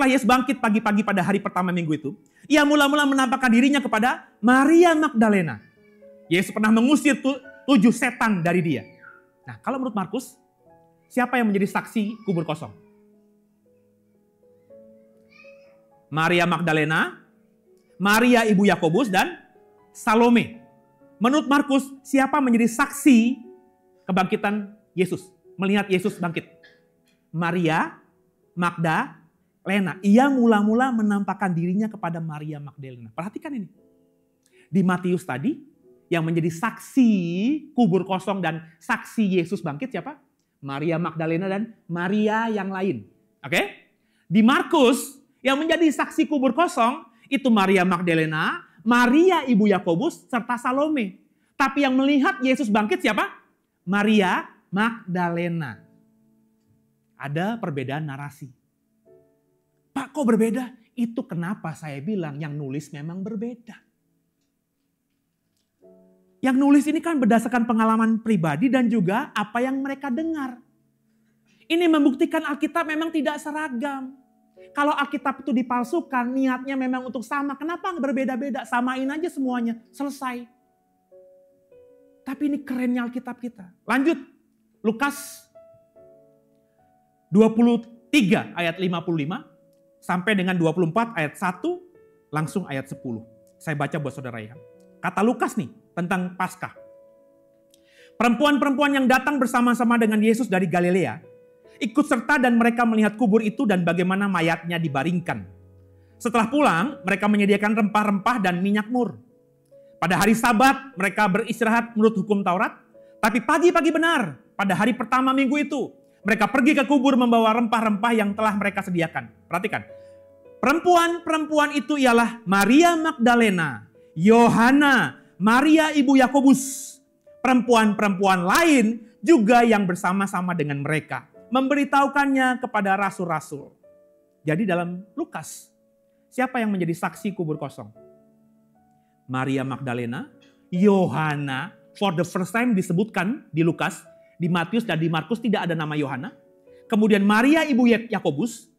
A: Yesus bangkit pagi-pagi pada hari pertama minggu itu, ia mula-mula menampakkan dirinya kepada Maria Magdalena. Yesus pernah mengusir 7 setan dari dia. Nah, kalau menurut Markus, siapa yang menjadi saksi kubur kosong? Maria Magdalena, Maria ibu Yakobus dan Salome. Menurut Markus, siapa menjadi saksi kebangkitan Yesus? Melihat Yesus bangkit? Maria Magdalena. Ia mula-mula menampakkan dirinya kepada Maria Magdalena. Perhatikan ini. Di Matius tadi, yang menjadi saksi kubur kosong dan saksi Yesus bangkit siapa? Maria Magdalena dan Maria yang lain. Oke? Di Markus, yang menjadi saksi kubur kosong, itu Maria Magdalena, Maria ibu Yakobus, serta Salome. Tapi yang melihat Yesus bangkit siapa? Maria Magdalena. Ada perbedaan narasi. Pak, kok berbeda? Itu kenapa saya bilang yang nulis memang berbeda. Yang nulis ini kan berdasarkan pengalaman pribadi dan juga apa yang mereka dengar. Ini membuktikan Alkitab memang tidak seragam. Kalau Alkitab itu dipalsukan, niatnya memang untuk sama. Kenapa berbeda-beda? Samain aja semuanya, selesai. Tapi ini kerennya Alkitab kita. Lanjut, Lukas 23 ayat 55 sampai dengan 24 ayat 1 langsung ayat 10. Saya baca buat saudara ya. Kata Lukas nih tentang Paskah. Perempuan-perempuan yang datang bersama-sama dengan Yesus dari Galilea ikut serta dan mereka melihat kubur itu dan bagaimana mayatnya dibaringkan. Setelah pulang, mereka menyediakan rempah-rempah dan minyak mur. Pada hari Sabat, mereka beristirahat menurut hukum Taurat. Tapi pagi-pagi benar, pada hari pertama minggu itu, mereka pergi ke kubur membawa rempah-rempah yang telah mereka sediakan. Perhatikan, perempuan-perempuan itu ialah Maria Magdalena, Yohana, Maria ibu Yakobus. Perempuan-perempuan lain juga yang bersama-sama dengan mereka memberitahukannya kepada rasul-rasul. Jadi dalam Lukas, siapa yang menjadi saksi kubur kosong? Maria Magdalena, Yohana, for the first time disebutkan di Lukas, di Matius dan di Markus tidak ada nama Yohana. Kemudian Maria ibu Yakobus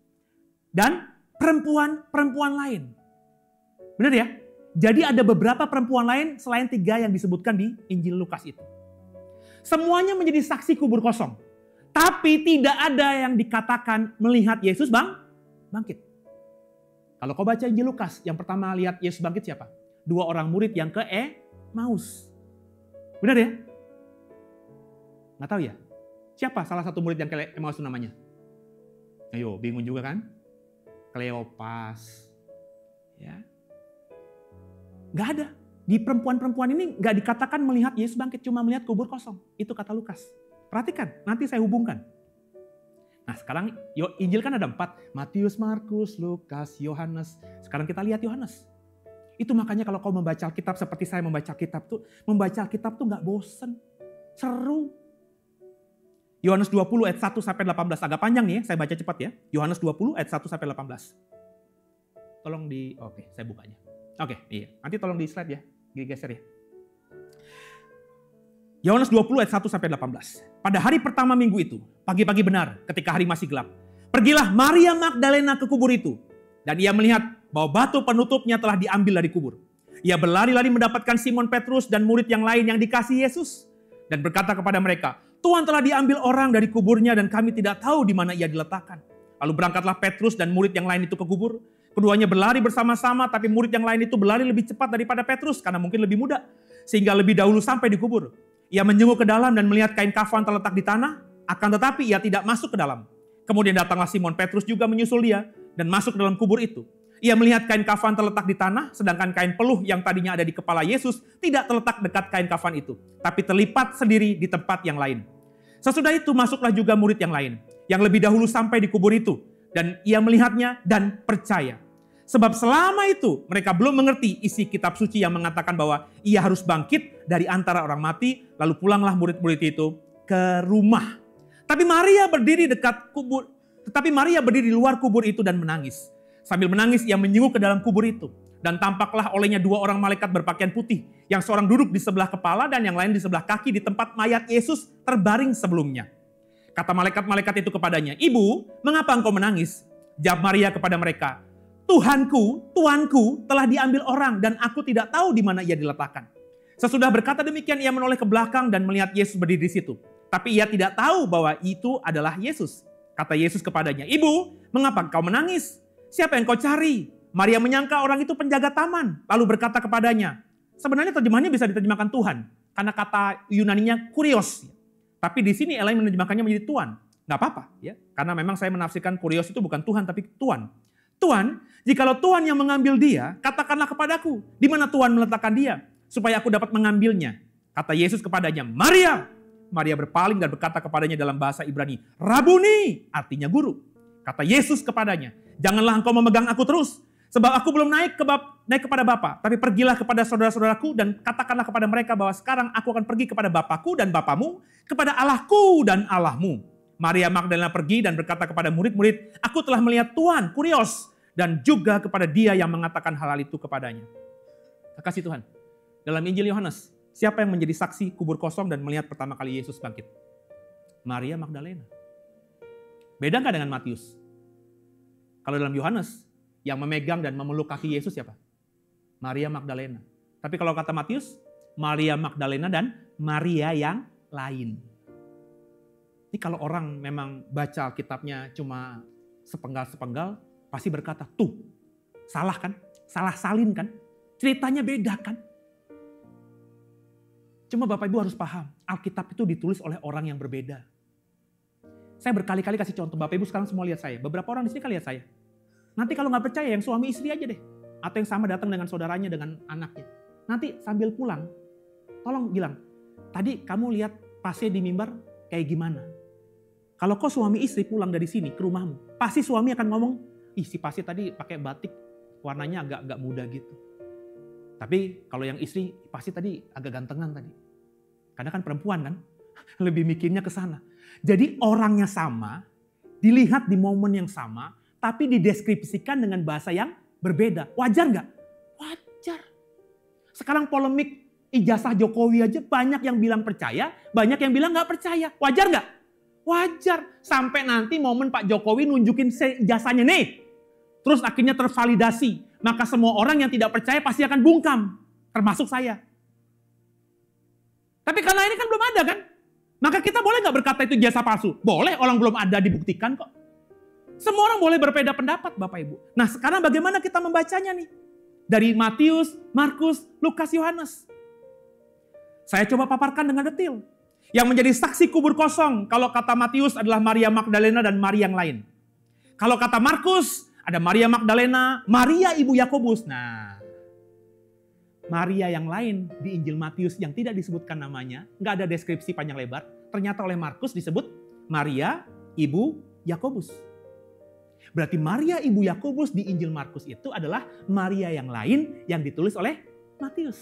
A: dan perempuan-perempuan lain. Benar ya? Jadi ada beberapa perempuan lain selain 3 yang disebutkan di Injil Lukas itu. Semuanya menjadi saksi kubur kosong. Tapi tidak ada yang dikatakan melihat Yesus bangkit. Kalau kau baca Injil Lukas, yang pertama lihat Yesus bangkit siapa? 2 orang murid yang ke Emmaus. Benar ya? Nggak tahu ya? Siapa salah satu murid yang ke Emmaus itu namanya? Ayo, bingung juga kan? Kleopas. Ya. Nggak ada. Di perempuan-perempuan ini nggak dikatakan melihat Yesus bangkit, cuma melihat kubur kosong. Itu kata Lukas. Perhatikan, nanti saya hubungkan. Nah sekarang Injil kan ada 4. Matius, Markus, Lukas, Yohanes. Sekarang kita lihat Yohanes. Itu makanya kalau kau membaca Alkitab seperti saya membaca Alkitab tuh nggak bosen. Seru. Yohanes 20 ayat 1 sampai 18. Agak panjang nih ya, saya baca cepat ya. Yohanes 20 ayat 1 sampai 18. Tolong oke, saya bukanya. Oke, iya. Nanti tolong di slide ya, digeser ya. Yohanes 20 ayat 1 sampai 18. Pada hari pertama minggu itu, pagi-pagi benar ketika hari masih gelap, pergilah Maria Magdalena ke kubur itu. Dan ia melihat bahwa batu penutupnya telah diambil dari kubur. Ia berlari-lari mendapatkan Simon Petrus dan murid yang lain yang dikasihi Yesus. Dan berkata kepada mereka, Tuhan telah diambil orang dari kuburnya dan kami tidak tahu di mana ia diletakkan. Lalu berangkatlah Petrus dan murid yang lain itu ke kubur. Keduanya berlari bersama-sama, tapi murid yang lain itu berlari lebih cepat daripada Petrus karena mungkin lebih muda. Sehingga lebih dahulu sampai di kubur. Ia menjenguk ke dalam dan melihat kain kafan terletak di tanah, akan tetapi ia tidak masuk ke dalam. Kemudian datanglah Simon Petrus juga menyusul dia dan masuk ke dalam kubur itu. Ia melihat kain kafan terletak di tanah, sedangkan kain peluh yang tadinya ada di kepala Yesus tidak terletak dekat kain kafan itu, tapi terlipat sendiri di tempat yang lain. Sesudah itu masuklah juga murid yang lain, yang lebih dahulu sampai di kubur itu, dan ia melihatnya dan percaya. Sebab selama itu mereka belum mengerti isi kitab suci yang mengatakan bahwa ia harus bangkit dari antara orang mati, lalu pulanglah murid-murid itu ke rumah. Tapi Maria berdiri di luar kubur itu dan menangis. Sambil menangis ia menjenguk ke dalam kubur itu. Dan tampaklah olehnya 2 orang malaikat berpakaian putih. Yang seorang duduk di sebelah kepala dan yang lain di sebelah kaki di tempat mayat Yesus terbaring sebelumnya. Kata malaikat-malaikat itu kepadanya, "Ibu, mengapa engkau menangis?" Jawab Maria kepada mereka, "Tuhanku, Tuanku telah diambil orang dan aku tidak tahu di mana ia diletakkan." Sesudah berkata demikian ia menoleh ke belakang dan melihat Yesus berdiri di situ. Tapi ia tidak tahu bahwa itu adalah Yesus. Kata Yesus kepadanya, "Ibu, mengapa engkau menangis? Siapa yang kau cari?" Maria menyangka orang itu penjaga taman, lalu berkata kepadanya. Sebenarnya terjemahannya bisa diterjemahkan Tuhan, karena kata Yunaninya kurios. Tapi di sini Elaine menerjemahkannya menjadi Tuan. Nggak apa-apa, ya, karena memang saya menafsirkan kurios itu bukan Tuhan, tapi Tuan. Tuan, jikalau Tuhan yang mengambil dia, katakanlah kepadaku, di mana Tuhan meletakkan dia, supaya aku dapat mengambilnya. Kata Yesus kepadanya, "Maria!" Maria berpaling dan berkata kepadanya dalam bahasa Ibrani, "Rabuni!" artinya guru. Kata Yesus kepadanya, "Janganlah engkau memegang aku terus, sebab aku belum naik kepada Bapa, tapi pergilah kepada saudara-saudaraku dan katakanlah kepada mereka bahwa sekarang aku akan pergi kepada Bapakku dan Bapamu, kepada Allahku dan Allahmu." Maria Magdalena pergi dan berkata kepada murid-murid, "Aku telah melihat Tuhan," kurios, dan juga kepada dia yang mengatakan hal itu kepadanya. Kasih Tuhan. Dalam Injil Yohanes, siapa yang menjadi saksi kubur kosong dan melihat pertama kali Yesus bangkit? Maria Magdalena. Beda nggak dengan Matius? Kalau dalam Yohanes, yang memegang dan memeluk kaki Yesus siapa? Maria Magdalena. Tapi kalau kata Matius, Maria Magdalena dan Maria yang lain. Ini kalau orang memang baca Alkitabnya cuma sepenggal-sepenggal, pasti berkata, tuh, salah kan? Salah salin kan? Ceritanya beda kan? Cuma Bapak Ibu harus paham, Alkitab itu ditulis oleh orang yang berbeda. Saya berkali-kali kasih contoh, Bapak Ibu sekarang semua lihat saya. Beberapa orang di sini kan lihat saya. Nanti kalau nggak percaya, yang suami istri aja deh. Atau yang sama datang dengan saudaranya, dengan anaknya. Nanti sambil pulang, tolong bilang, tadi kamu lihat pasnya di mimbar kayak gimana? Kalau kau suami istri pulang dari sini ke rumahmu, pasti suami akan ngomong, ih si pasnya tadi pakai batik, warnanya agak muda gitu. Tapi kalau yang istri, pasti tadi agak gantengan tadi. Karena kan perempuan kan, lebih mikirnya ke sana. Jadi orangnya sama, dilihat di momen yang sama, tapi dideskripsikan dengan bahasa yang berbeda. Wajar nggak? Wajar. Sekarang polemik ijazah Jokowi aja banyak yang bilang percaya, banyak yang bilang nggak percaya. Wajar nggak? Wajar. Sampai nanti momen Pak Jokowi nunjukin ijazahnya nih. Terus akhirnya tervalidasi. Maka semua orang yang tidak percaya pasti akan bungkam. Termasuk saya. Tapi karena ini kan belum ada kan? Maka kita boleh nggak berkata itu ijazah palsu? Boleh, orang belum ada dibuktikan kok. Semua orang boleh berbeda pendapat Bapak Ibu. Nah sekarang bagaimana kita membacanya nih? Dari Matius, Markus, Lukas, Yohanes. Saya coba paparkan dengan detail. Yang menjadi saksi kubur kosong, kalau kata Matius adalah Maria Magdalena dan Maria yang lain. Kalau kata Markus, ada Maria Magdalena, Maria ibu Yakobus. Nah, Maria yang lain di Injil Matius yang tidak disebutkan namanya, nggak ada deskripsi panjang lebar, ternyata oleh Markus disebut Maria ibu Yakobus. Berarti Maria ibu Yakobus di Injil Markus itu adalah Maria yang lain yang ditulis oleh Matius.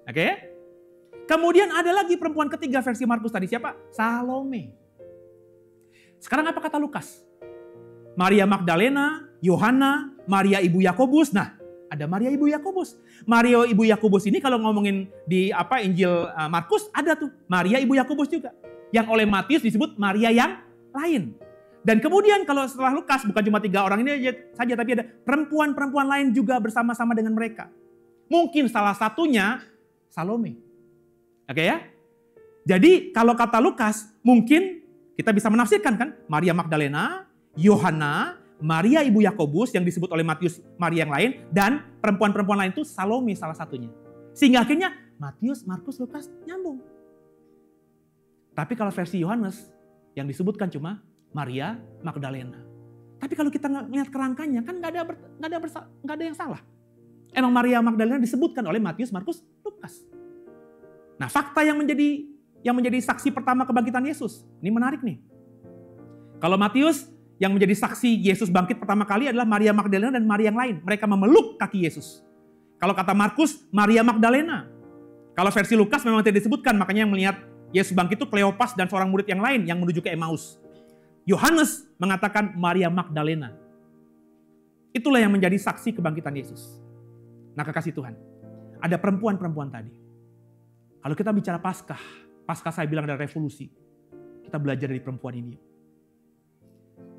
A: Oke? Kemudian ada lagi perempuan ketiga versi Markus tadi siapa? Salome. Sekarang apa kata Lukas? Maria Magdalena, Yohana, Maria ibu Yakobus. Nah, ada Maria ibu Yakobus. Maria ibu Yakobus ini kalau ngomongin di Injil Markus ada tuh Maria ibu Yakobus juga. Yang oleh Matius disebut Maria yang lain. Dan kemudian kalau setelah Lukas bukan cuma 3 orang ini saja, tapi ada perempuan-perempuan lain juga bersama-sama dengan mereka. Mungkin salah satunya Salome. Oke ya? Jadi kalau kata Lukas, mungkin kita bisa menafsirkan kan, Maria Magdalena, Yohana, Maria ibu Yakobus yang disebut oleh Matius Maria yang lain, dan perempuan-perempuan lain itu Salome salah satunya. Sehingga akhirnya Matius, Markus, Lukas nyambung. Tapi kalau versi Yohanes yang disebutkan cuma Maria Magdalena. Tapi kalau kita ngelihat kerangkanya kan nggak ada yang salah. Emang Maria Magdalena disebutkan oleh Matius, Markus, Lukas. Nah, fakta yang menjadi saksi pertama kebangkitan Yesus. Ini menarik nih. Kalau Matius yang menjadi saksi Yesus bangkit pertama kali adalah Maria Magdalena dan Maria yang lain. Mereka memeluk kaki Yesus. Kalau kata Markus, Maria Magdalena. Kalau versi Lukas memang tidak disebutkan, makanya yang melihat Yesus bangkit itu Kleopas dan seorang murid yang lain yang menuju ke Emmaus. Yohanes mengatakan Maria Magdalena. Itulah yang menjadi saksi kebangkitan Yesus. Nah, kekasih Tuhan, ada perempuan-perempuan tadi. Kalau kita bicara Paskah saya bilang ada revolusi. Kita belajar dari perempuan ini.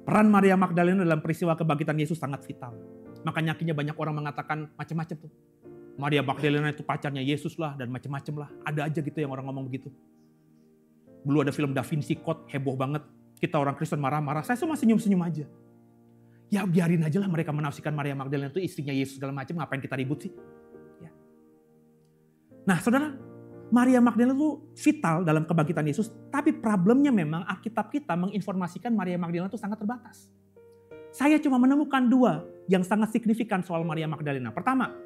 A: Peran Maria Magdalena dalam peristiwa kebangkitan Yesus sangat vital. Makanya akhirnya banyak orang mengatakan macam-macam tuh. Maria Magdalena itu pacarnya Yesus lah dan macam-macam lah. Ada aja gitu yang orang ngomong begitu. Dulu ada film Da Vinci Code, heboh banget. Kita orang Kristen marah-marah, saya cuma senyum-senyum aja. Ya biarin aja lah mereka menafsirkan Maria Magdalena itu istrinya Yesus segala macam, ngapain kita ribut sih? Ya. Nah saudara, Maria Magdalena itu vital dalam kebangkitan Yesus, tapi problemnya memang Alkitab kita menginformasikan Maria Magdalena itu sangat terbatas. Saya cuma menemukan dua yang sangat signifikan soal Maria Magdalena. Pertama,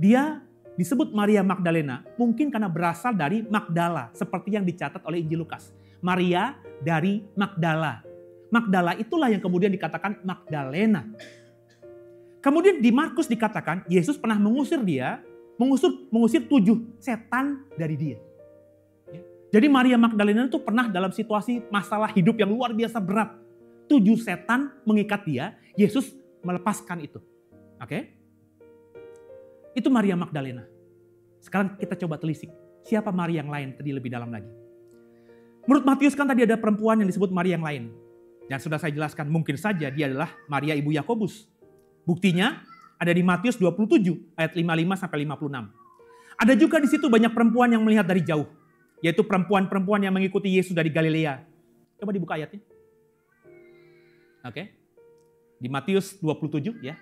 A: dia disebut Maria Magdalena mungkin karena berasal dari Magdala, seperti yang dicatat oleh Injil Lukas. Maria dari Magdala. Magdala itulah yang kemudian dikatakan Magdalena. Kemudian di Markus dikatakan Yesus pernah mengusir dia, mengusir 7 setan dari dia. Jadi Maria Magdalena itu pernah dalam situasi masalah hidup yang luar biasa berat. 7 setan mengikat dia, Yesus melepaskan itu. Oke? Itu Maria Magdalena. Sekarang kita coba telisik. Siapa Maria yang lain tadi lebih dalam lagi? Menurut Matius kan tadi ada perempuan yang disebut Maria yang lain. Dan sudah saya jelaskan mungkin saja dia adalah Maria ibu Yakobus. Buktinya ada di Matius 27 ayat 55 sampai 56. Ada juga di situ banyak perempuan yang melihat dari jauh. Yaitu perempuan-perempuan yang mengikuti Yesus dari Galilea. Coba dibuka ayatnya. Oke. Di Matius 27 ya.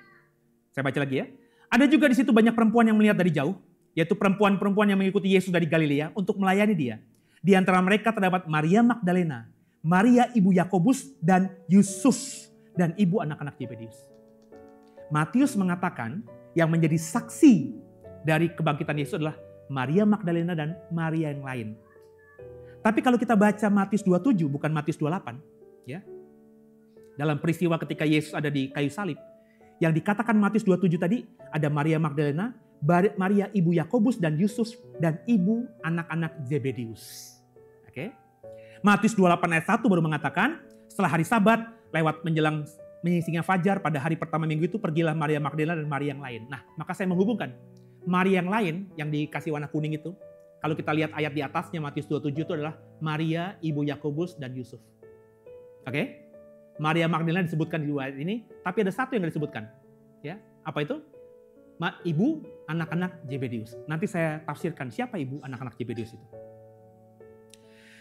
A: Saya baca lagi ya. Ada juga di situ banyak perempuan yang melihat dari jauh. Yaitu perempuan-perempuan yang mengikuti Yesus dari Galilea untuk melayani dia. Di antara mereka terdapat Maria Magdalena, Maria ibu Yakobus dan Yusuf dan ibu anak-anak Zebedeus. Matius mengatakan yang menjadi saksi dari kebangkitan Yesus adalah Maria Magdalena dan Maria yang lain. Tapi kalau kita baca Matius 27 bukan Matius 28 ya. Dalam peristiwa ketika Yesus ada di kayu salib, yang dikatakan Matius 27 tadi ada Maria Magdalena, Maria ibu Yakobus dan Yusuf dan ibu anak-anak Zebedeus. Oke. Matius 28 ayat 1 baru mengatakan setelah hari Sabat lewat menjelang menyingsingnya fajar pada hari pertama minggu itu pergilah Maria Magdalena dan Maria yang lain. Nah, maka saya menghubungkan Maria yang lain yang dikasih warna kuning itu. Kalau kita lihat ayat di atasnya Matius 27 itu adalah Maria ibu Yakobus dan Yusuf. Oke? Maria Magdalena disebutkan di dua ayat ini, tapi ada satu yang disebutkan. Ya, apa itu? Ibu anak-anak Zebedeus. Nanti saya tafsirkan siapa ibu anak-anak Zebedeus itu.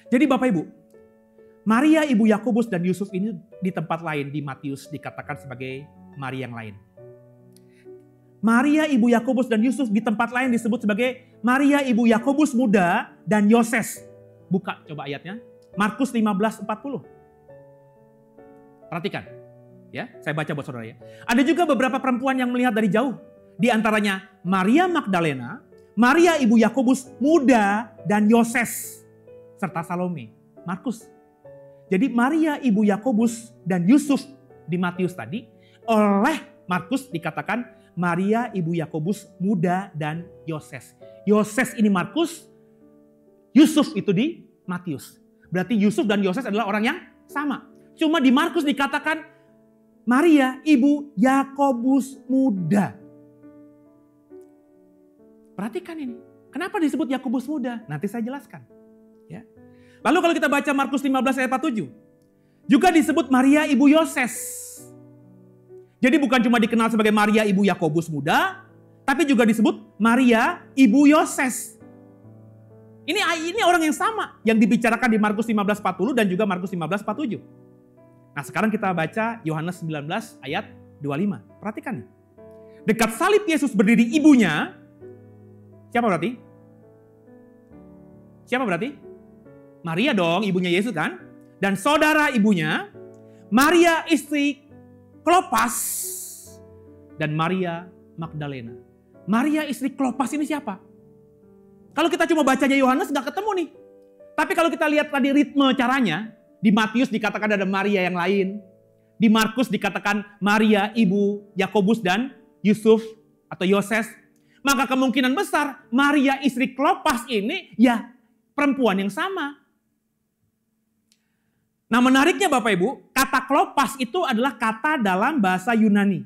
A: Jadi Bapak Ibu, Maria ibu Yakobus dan Yusuf ini di tempat lain di Matius dikatakan sebagai Maria yang lain. Maria ibu Yakobus dan Yusuf di tempat lain disebut sebagai Maria ibu Yakobus muda dan Yoses. Buka coba ayatnya. Markus 15:40. Perhatikan. Ya, saya baca buat saudara ya. Ada juga beberapa perempuan yang melihat dari jauh. Di antaranya Maria Magdalena, Maria ibu Yakobus muda dan Yoses serta Salome. Markus. Jadi Maria ibu Yakobus dan Yusuf di Matius tadi oleh Markus dikatakan Maria ibu Yakobus muda dan Yoses. Yoses ini Markus, Yusuf itu di Matius. Berarti Yusuf dan Yoses adalah orang yang sama. Cuma di Markus dikatakan Maria ibu Yakobus muda. Perhatikan ini. Kenapa disebut Yakobus muda? Nanti saya jelaskan. Ya. Lalu kalau kita baca Markus 15 ayat 47. Juga disebut Maria ibu Yoses. Jadi bukan cuma dikenal sebagai Maria ibu Yakobus muda. Tapi juga disebut Maria ibu Yoses. Ini orang yang sama yang dibicarakan di Markus 15:40 dan juga Markus 15:47. Nah, sekarang kita baca Yohanes 19 ayat 25. Perhatikan nih. Dekat salib Yesus berdiri ibunya. Siapa berarti? Siapa berarti? Maria dong, ibunya Yesus kan? Dan saudara ibunya, Maria istri Klopas dan Maria Magdalena. Maria istri Klopas ini siapa? Kalau kita cuma bacanya Yohanes nggak ketemu nih. Tapi kalau kita lihat tadi ritme caranya, di Matius dikatakan ada Maria yang lain. Di Markus dikatakan Maria ibu Yakobus dan Yusuf atau Yoses. Maka kemungkinan besar Maria istri Klopas ini ya perempuan yang sama. Nah, menariknya Bapak Ibu, kata Klopas itu adalah kata dalam bahasa Yunani.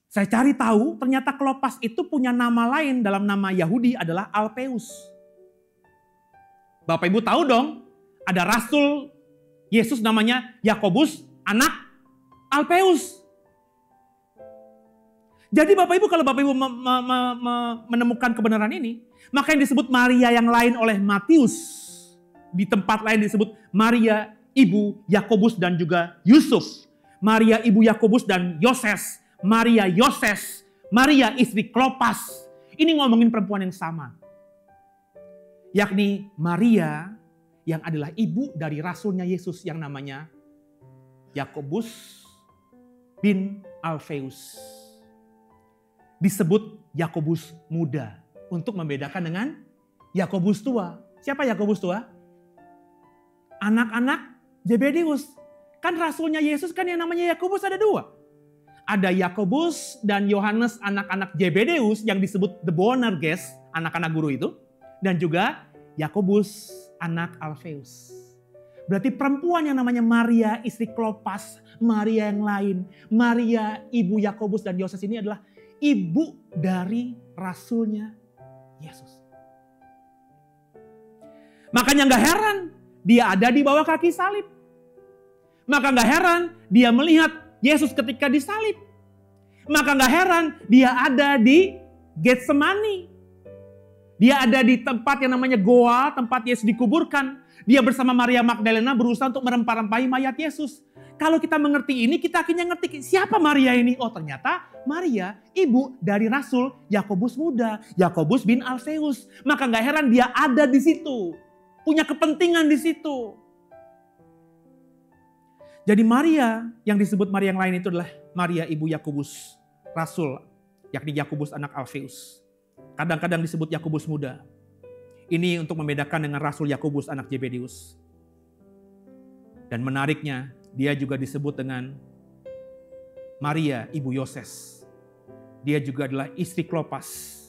A: Saya cari tahu, ternyata Klopas itu punya nama lain dalam nama Yahudi adalah Alpheus. Bapak Ibu tahu dong, ada rasul Yesus namanya Yakobus, anak Alpheus. Jadi Bapak Ibu, kalau Bapak Ibu menemukan kebenaran ini, maka yang disebut Maria yang lain oleh Matius, di tempat lain disebut Maria ibu Yakobus dan juga Yusuf. Maria ibu Yakobus dan Yoses. Maria Yoses. Maria istri Klopas. Ini ngomongin perempuan yang sama. Yakni Maria yang adalah ibu dari rasulnya Yesus yang namanya Yakobus bin Alpheus. Disebut Yakobus muda untuk membedakan dengan Yakobus tua. Siapa Yakobus tua? Anak-anak Zebedeus. Kan rasulnya Yesus kan yang namanya Yakobus ada dua. Ada Yakobus dan Yohanes anak-anak Zebedeus yang disebut the Boanerges, anak-anak guru itu. Dan juga Yakobus anak Alpheus. Berarti perempuan yang namanya Maria istri Klopas, Maria yang lain, Maria ibu Yakobus dan Yoses ini adalah ibu dari rasulnya Yesus. Makanya gak heran dia ada di bawah kaki salib. Maka gak heran dia melihat Yesus ketika disalib. Maka gak heran dia ada di Getsemani. Dia ada di tempat yang namanya goa, tempat Yesus dikuburkan. Dia bersama Maria Magdalena berusaha untuk merempah-rempahi mayat Yesus. Kalau kita mengerti ini, kita akhirnya ngerti siapa Maria ini. Oh, ternyata Maria ibu dari rasul Yakobus muda, Yakobus bin Alpheus. Maka gak heran dia ada di situ. Punya kepentingan di situ. Jadi Maria yang disebut Maria yang lain itu adalah Maria ibu Yakobus rasul, yakni Yakobus anak Alpheus. Kadang-kadang disebut Yakobus muda. Ini untuk membedakan dengan rasul Yakobus anak Zebedeus. Dan menariknya, dia juga disebut dengan Maria ibu Yoses. Dia juga adalah istri Klopas.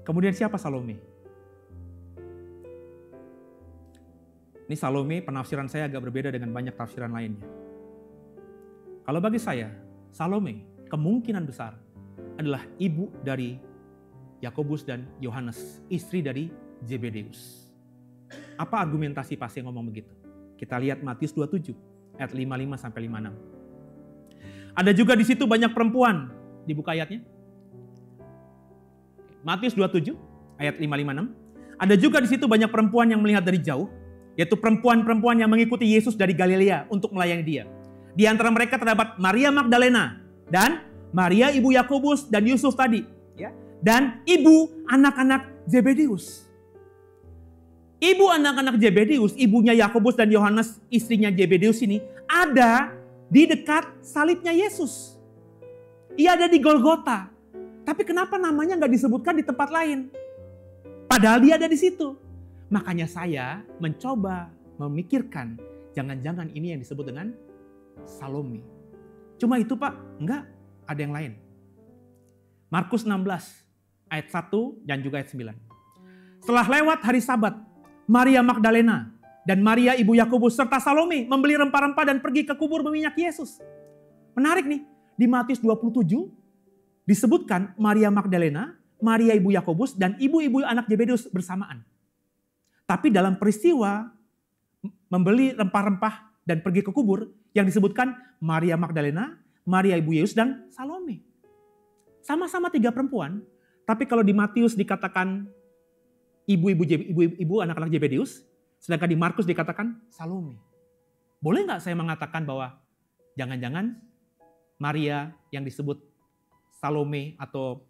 A: Kemudian siapa Salome? Ini Salome, penafsiran saya agak berbeda dengan banyak tafsiran lainnya. Kalau bagi saya, Salome kemungkinan besar adalah ibu dari Yakobus dan Yohanes, istri dari Zebedeus. Apa argumentasi pasti yang ngomong begitu? Kita lihat Matius 27 ayat 55 sampai 56. Ada juga di situ banyak perempuan. Dibuka ayatnya. Matius 27 ayat 556. Ada juga di situ banyak perempuan yang melihat dari jauh, yaitu perempuan-perempuan yang mengikuti Yesus dari Galilea untuk melayani dia. Di antara mereka terdapat Maria Magdalena dan Maria ibu Yakobus dan Yusuf tadi, ya. Dan ibu anak-anak Zebedeus. Ibu anak-anak Zebedeus, ibunya Yakobus dan Yohanes, istrinya Zebedeus ini ada di dekat salibnya Yesus. Ia ada di Golgota. Tapi kenapa namanya nggak disebutkan di tempat lain? Padahal dia ada di situ. Makanya saya mencoba memikirkan, jangan-jangan ini yang disebut dengan Salome. Cuma itu Pak? Enggak, ada yang lain. Markus 16 ayat 1 dan juga ayat 9. Setelah lewat hari Sabat, Maria Magdalena dan Maria ibu Yakobus serta Salome membeli rempah-rempah dan pergi ke kubur meminyak Yesus. Menarik nih, di Matius 27 disebutkan Maria Magdalena, Maria ibu Yakobus dan ibu-ibu anak Zebedeus bersamaan. Tapi dalam peristiwa membeli rempah-rempah dan pergi ke kubur yang disebutkan Maria Magdalena, Maria ibu Yesus dan Salome. Sama-sama 3 perempuan, Tapi kalau di Matius dikatakan ibu anak-anak Zebedeus, sedangkan di Markus dikatakan Salome. Boleh nggak saya mengatakan bahwa jangan-jangan Maria yang disebut Salome atau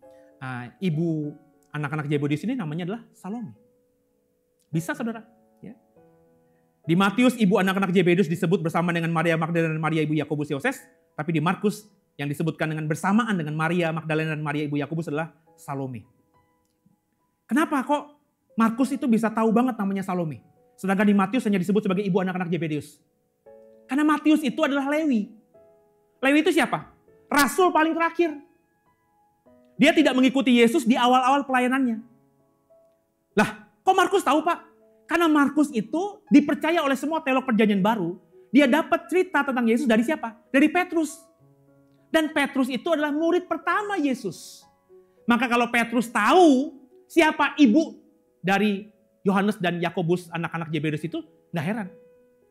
A: ibu anak-anak Zebedeus ini namanya adalah Salome? Bisa saudara? Ya. Di Matius ibu anak-anak Zebedeus disebut bersama dengan Maria Magdalena dan Maria ibu Yakobus Yoses, tapi di Markus yang disebutkan dengan bersamaan dengan Maria Magdalena dan Maria ibu Yakobus adalah Salome. Kenapa kok Markus itu bisa tahu banget namanya Salome? Sedangkan di Matius hanya disebut sebagai ibu anak-anak Zebedeus. Karena Matius itu adalah Lewi. Lewi itu siapa? Rasul paling terakhir. Dia tidak mengikuti Yesus di awal-awal pelayanannya. Lah, kok Markus tahu Pak? Karena Markus itu dipercaya oleh semua teolog perjanjian baru. Dia dapat cerita tentang Yesus dari siapa? Dari Petrus. Dan Petrus itu adalah murid pertama Yesus. Maka kalau Petrus tahu siapa ibu dari Yohanes dan Yakobus anak-anak Zebedeus itu, nggak heran.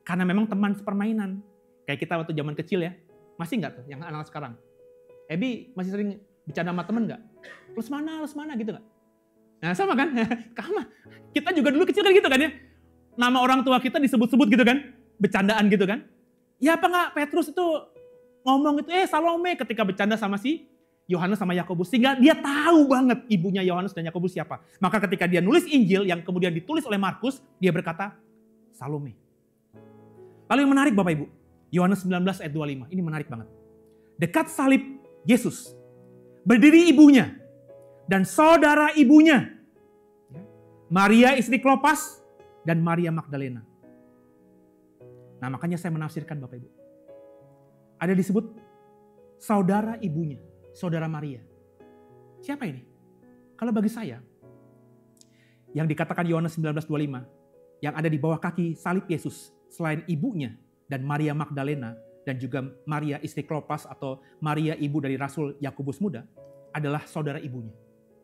A: Karena memang teman sepermainan. Kayak kita waktu zaman kecil ya. Masih nggak tuh yang anak sekarang? Ebi masih sering bercanda sama temen nggak? Plus mana gitu nggak? Nah sama kan? Kita juga dulu kecil kan gitu kan ya. Nama orang tua kita disebut-sebut gitu kan. Bercandaan gitu kan. Ya apa nggak Petrus itu ngomong itu, Salome ketika bercanda sama si Yohanes sama Yakobus. Sehingga dia tahu banget ibunya Yohanes dan Yakobus siapa. Maka ketika dia nulis Injil yang kemudian ditulis oleh Markus, dia berkata Salome. Lalu yang menarik Bapak Ibu, Yohanes 19 ayat 25. Ini menarik banget. Dekat salib Yesus, berdiri ibunya dan saudara ibunya, Maria istri Klopas dan Maria Magdalena. Nah makanya saya menafsirkan Bapak Ibu. Ada disebut saudara ibunya. Saudara Maria. Siapa ini? Kalau bagi saya, yang dikatakan Yohanes 19:25, yang ada di bawah kaki salib Yesus, selain ibunya dan Maria Magdalena, dan juga Maria istri Klopas atau Maria ibu dari Rasul Yakobus muda, adalah saudara ibunya.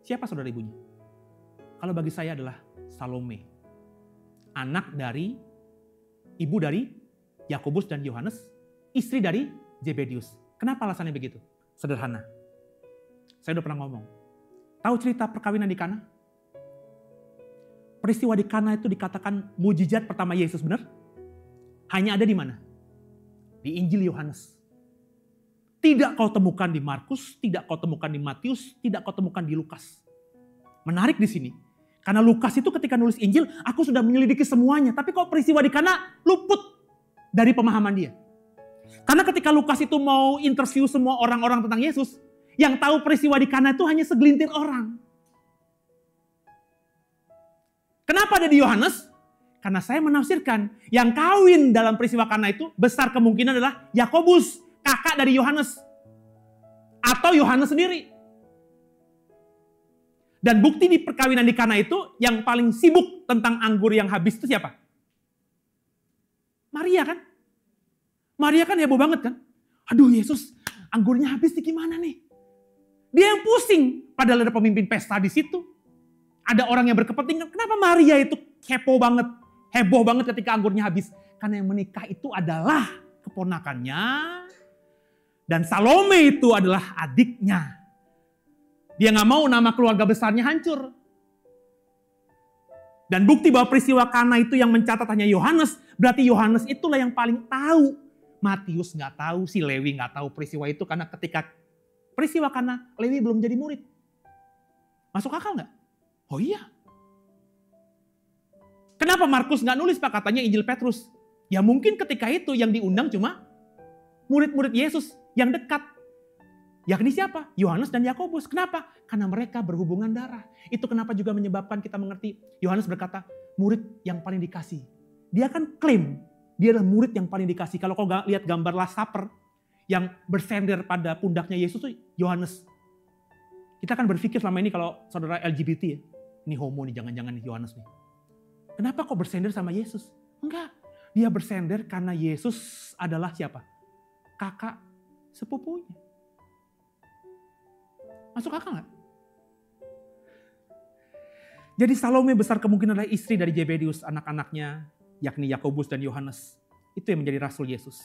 A: Siapa saudara ibunya? Kalau bagi saya adalah Salome. Anak dari, ibu dari Yakobus dan Yohanes, istri dari Zebedeus. Kenapa alasannya begitu? Sederhana. Saya udah pernah ngomong. Tahu cerita perkawinan di Kana? Peristiwa di Kana itu dikatakan mujizat pertama Yesus, benar? Hanya ada di mana? Di Injil Yohanes. Tidak kau temukan di Markus, tidak kau temukan di Matius, tidak kau temukan di Lukas. Menarik di sini. Karena Lukas itu ketika nulis Injil, aku sudah menyelidiki semuanya. Tapi kok peristiwa di Kana luput dari pemahaman dia. Karena ketika Lukas itu mau interview semua orang-orang tentang Yesus, yang tahu peristiwa di Kana itu hanya segelintir orang. Kenapa ada di Yohanes? Karena saya menafsirkan yang kawin dalam peristiwa Kana itu besar kemungkinan adalah Yakobus, kakak dari Yohanes. Atau Yohanes sendiri. Dan bukti di perkawinan di Kana itu yang paling sibuk tentang anggur yang habis itu siapa? Maria kan? Maria kan heboh banget kan? Aduh Yesus, anggurnya habis nih gimana nih? Dia yang pusing, padahal ada pemimpin pesta di situ. Ada orang yang berkepentingan. Kenapa Maria itu heboh banget ketika anggurnya habis? Karena yang menikah itu adalah keponakannya. Dan Salome itu adalah adiknya. Dia gak mau nama keluarga besarnya hancur. Dan bukti bahwa peristiwa Kana itu yang mencatat hanya Yohanes. Berarti Yohanes itulah yang paling tahu. Matius gak tahu, si Lewi gak tahu peristiwa itu. Karena ketika peristiwa Kana, Lewi belum jadi murid. Masuk akal gak? Oh iya. Kenapa Markus gak nulis Pak katanya Injil Petrus? Ya mungkin ketika itu yang diundang cuma murid-murid Yesus yang dekat. Yakni siapa? Yohanes dan Yakobus. Kenapa? Karena mereka berhubungan darah. Itu kenapa juga menyebabkan kita mengerti. Yohanes berkata, murid yang paling dikasih. Dia kan klaim, dia adalah murid yang paling dikasih. Kalau kau lihat gambar Last Supper, yang bersender pada pundaknya Yesus itu Yohanes. Kita kan berpikir selama ini kalau saudara LGBT ya, ini homo nih, jangan-jangan nih Yohanes nih. Kenapa kok bersender sama Yesus? Enggak, dia bersender karena Yesus adalah siapa? Kakak sepupunya. Masuk akal nggak? Jadi Salome besar kemungkinan adalah istri dari Zebedeus, anak-anaknya, yakni Yakobus dan Yohanes. Itu yang menjadi Rasul Yesus.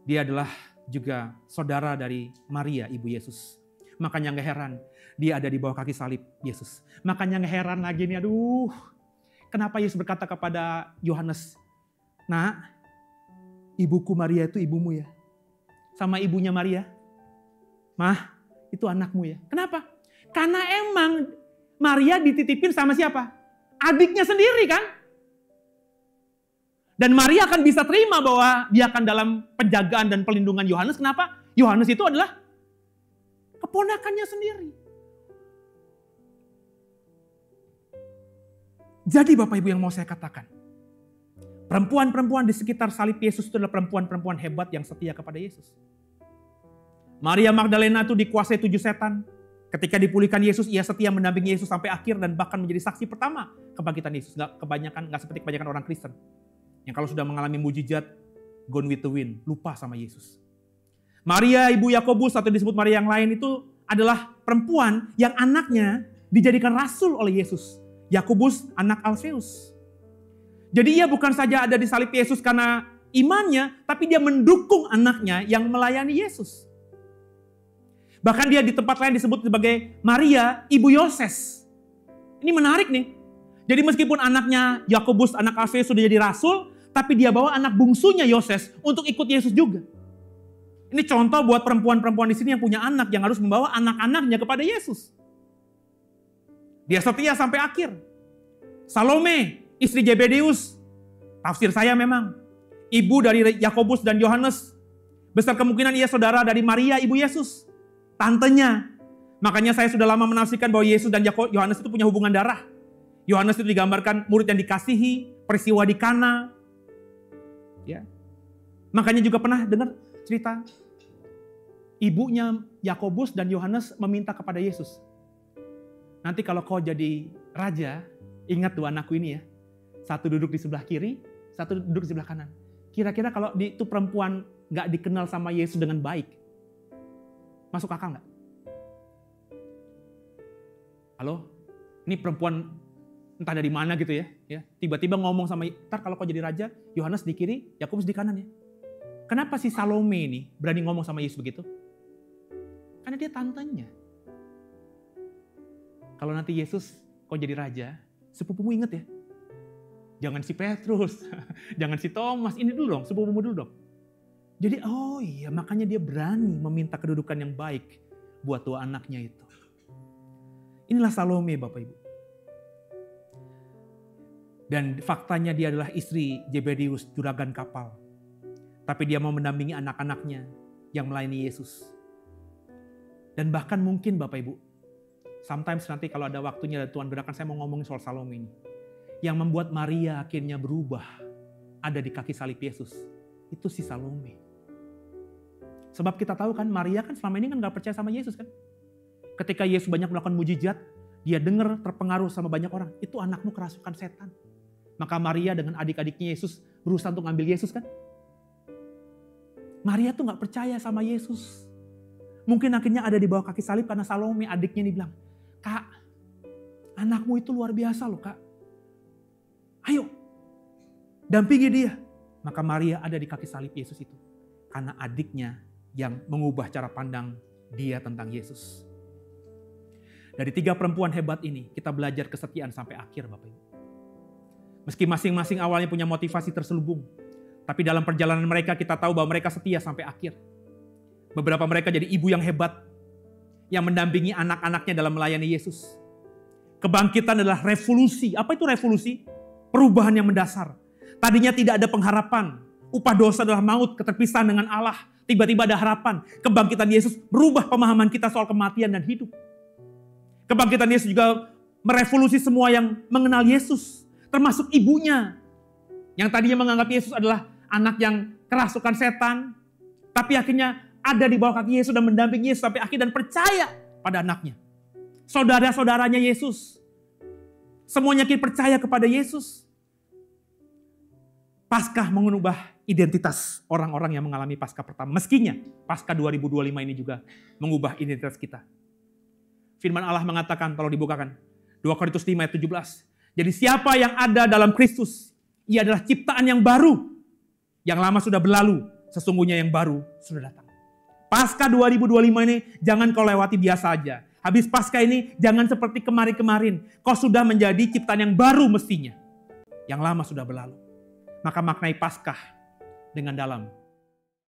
A: Dia adalah juga saudara dari Maria, ibu Yesus. Makanya gak heran dia ada di bawah kaki salib Yesus. Makanya gak heran lagi nih, aduh. Kenapa Yesus berkata kepada Yohanes, "Nak, ibuku Maria itu ibumu ya." Sama ibunya Maria, "Mah, itu anakmu ya." Kenapa? Karena emang Maria dititipin sama siapa? Adiknya sendiri kan? Dan Maria akan bisa terima bahwa dia akan dalam penjagaan dan pelindungan Yohanes. Kenapa? Yohanes itu adalah keponakannya sendiri. Jadi Bapak Ibu yang mau saya katakan, perempuan-perempuan di sekitar salib Yesus itu adalah perempuan-perempuan hebat yang setia kepada Yesus. Maria Magdalena itu dikuasai 7 setan. Ketika dipulihkan Yesus, ia setia mendampingi Yesus sampai akhir dan bahkan menjadi saksi pertama kebangkitan Yesus. Nggak seperti kebanyakan orang Kristen yang kalau sudah mengalami mujizat, gone with the wind, lupa sama Yesus. Maria ibu Yakobus atau disebut Maria yang lain itu adalah perempuan yang anaknya dijadikan rasul oleh Yesus. Yakobus anak Alfeus. Jadi ia bukan saja ada di salib Yesus karena imannya, tapi dia mendukung anaknya yang melayani Yesus. Bahkan dia di tempat lain disebut sebagai Maria, ibu Yoses. Ini menarik nih. Jadi meskipun anaknya Yakobus, anak Alfeus sudah jadi rasul, tapi dia bawa anak bungsunya Yoses untuk ikut Yesus juga. Ini contoh buat perempuan-perempuan di sini yang punya anak, yang harus membawa anak-anaknya kepada Yesus. Dia setia sampai akhir. Salome, istri Zebedeus, tafsir saya memang ibu dari Yakobus dan Yohanes. Besar kemungkinan ia saudara dari Maria, ibu Yesus, tantenya. Makanya saya sudah lama menafsirkan bahwa Yesus dan Yohanes itu punya hubungan darah. Yohanes itu digambarkan murid yang dikasihi, peristiwa di Kana. Ya. Makanya juga pernah dengar cerita ibunya Yakobus dan Yohanes meminta kepada Yesus, "Nanti kalau kau jadi raja, ingat 2 anakku ini ya. Satu duduk di sebelah kiri, satu duduk di sebelah kanan." Kira-kira kalau itu perempuan gak dikenal sama Yesus dengan baik, masuk akal gak? Halo? Ini perempuan entah dari mana gitu ya. Tiba-tiba ngomong sama, "Ntar kalau kau jadi raja, Yohanes di kiri, Yakobus di kanan ya." Kenapa si Salome ini berani ngomong sama Yesus begitu? Karena dia tantenya. Kalau nanti Yesus kau jadi raja, sepupumu inget ya. Jangan si Petrus, jangan si Thomas, ini dulu dong, sepupumu dulu dong. Jadi oh iya, makanya dia berani meminta kedudukan yang baik buat 2 anaknya itu. Inilah Salome Bapak Ibu. Dan faktanya dia adalah istri Zebedeus, juragan kapal. Tapi dia mau mendampingi anak-anaknya yang melayani Yesus. Dan bahkan mungkin Bapak Ibu, sometimes nanti kalau ada waktunya dan Tuhan berkenan saya mau ngomongin soal Salome ini. Yang membuat Maria akhirnya berubah ada di kaki salib Yesus. Itu si Salome. Sebab kita tahu kan Maria kan selama ini kan gak percaya sama Yesus kan. Ketika Yesus banyak melakukan mujizat, dia dengar terpengaruh sama banyak orang. Itu anakmu kerasukan setan. Maka Maria dengan adik-adiknya Yesus berusaha untuk ngambil Yesus kan. Maria tuh gak percaya sama Yesus. Mungkin akhirnya ada di bawah kaki salib karena Salome adiknya ini bilang, "Kak, anakmu itu luar biasa loh Kak. Ayo, dampingi dia." Maka Maria ada di kaki salib Yesus itu. Karena adiknya yang mengubah cara pandang dia tentang Yesus. Dari 3 perempuan hebat ini, kita belajar kesetiaan sampai akhir Bapak Ibu. Meski masing-masing awalnya punya motivasi terselubung, tapi dalam perjalanan mereka kita tahu bahwa mereka setia sampai akhir. Beberapa mereka jadi ibu yang hebat, yang mendampingi anak-anaknya dalam melayani Yesus. Kebangkitan adalah revolusi. Apa itu revolusi? Perubahan yang mendasar. Tadinya tidak ada pengharapan. Upah dosa adalah maut, keterpisahan dengan Allah. Tiba-tiba ada harapan. Kebangkitan Yesus berubah pemahaman kita soal kematian dan hidup. Kebangkitan Yesus juga merevolusi semua yang mengenal Yesus. Termasuk ibunya. Yang tadinya menganggap Yesus adalah anak yang kerasukan setan. Tapi akhirnya ada di bawah kaki Yesus dan mendampingi Yesus sampai akhir dan percaya pada anaknya. Saudara-saudaranya Yesus. Semuanya kini percaya kepada Yesus. Paskah mengubah identitas orang-orang yang mengalami Paskah pertama. Meskinya Paskah 2025 ini juga mengubah identitas kita. Firman Allah mengatakan, kalau dibukakan, 2 Korintus 5 ayat 17. Jadi siapa yang ada dalam Kristus, ia adalah ciptaan yang baru. Yang lama sudah berlalu, sesungguhnya yang baru sudah datang. Pasca 2025 ini jangan kau lewati biasa aja. Habis pasca ini jangan seperti kemarin-kemarin. Kau sudah menjadi ciptaan yang baru mestinya. Yang lama sudah berlalu. Maka maknai Paskah dengan dalam.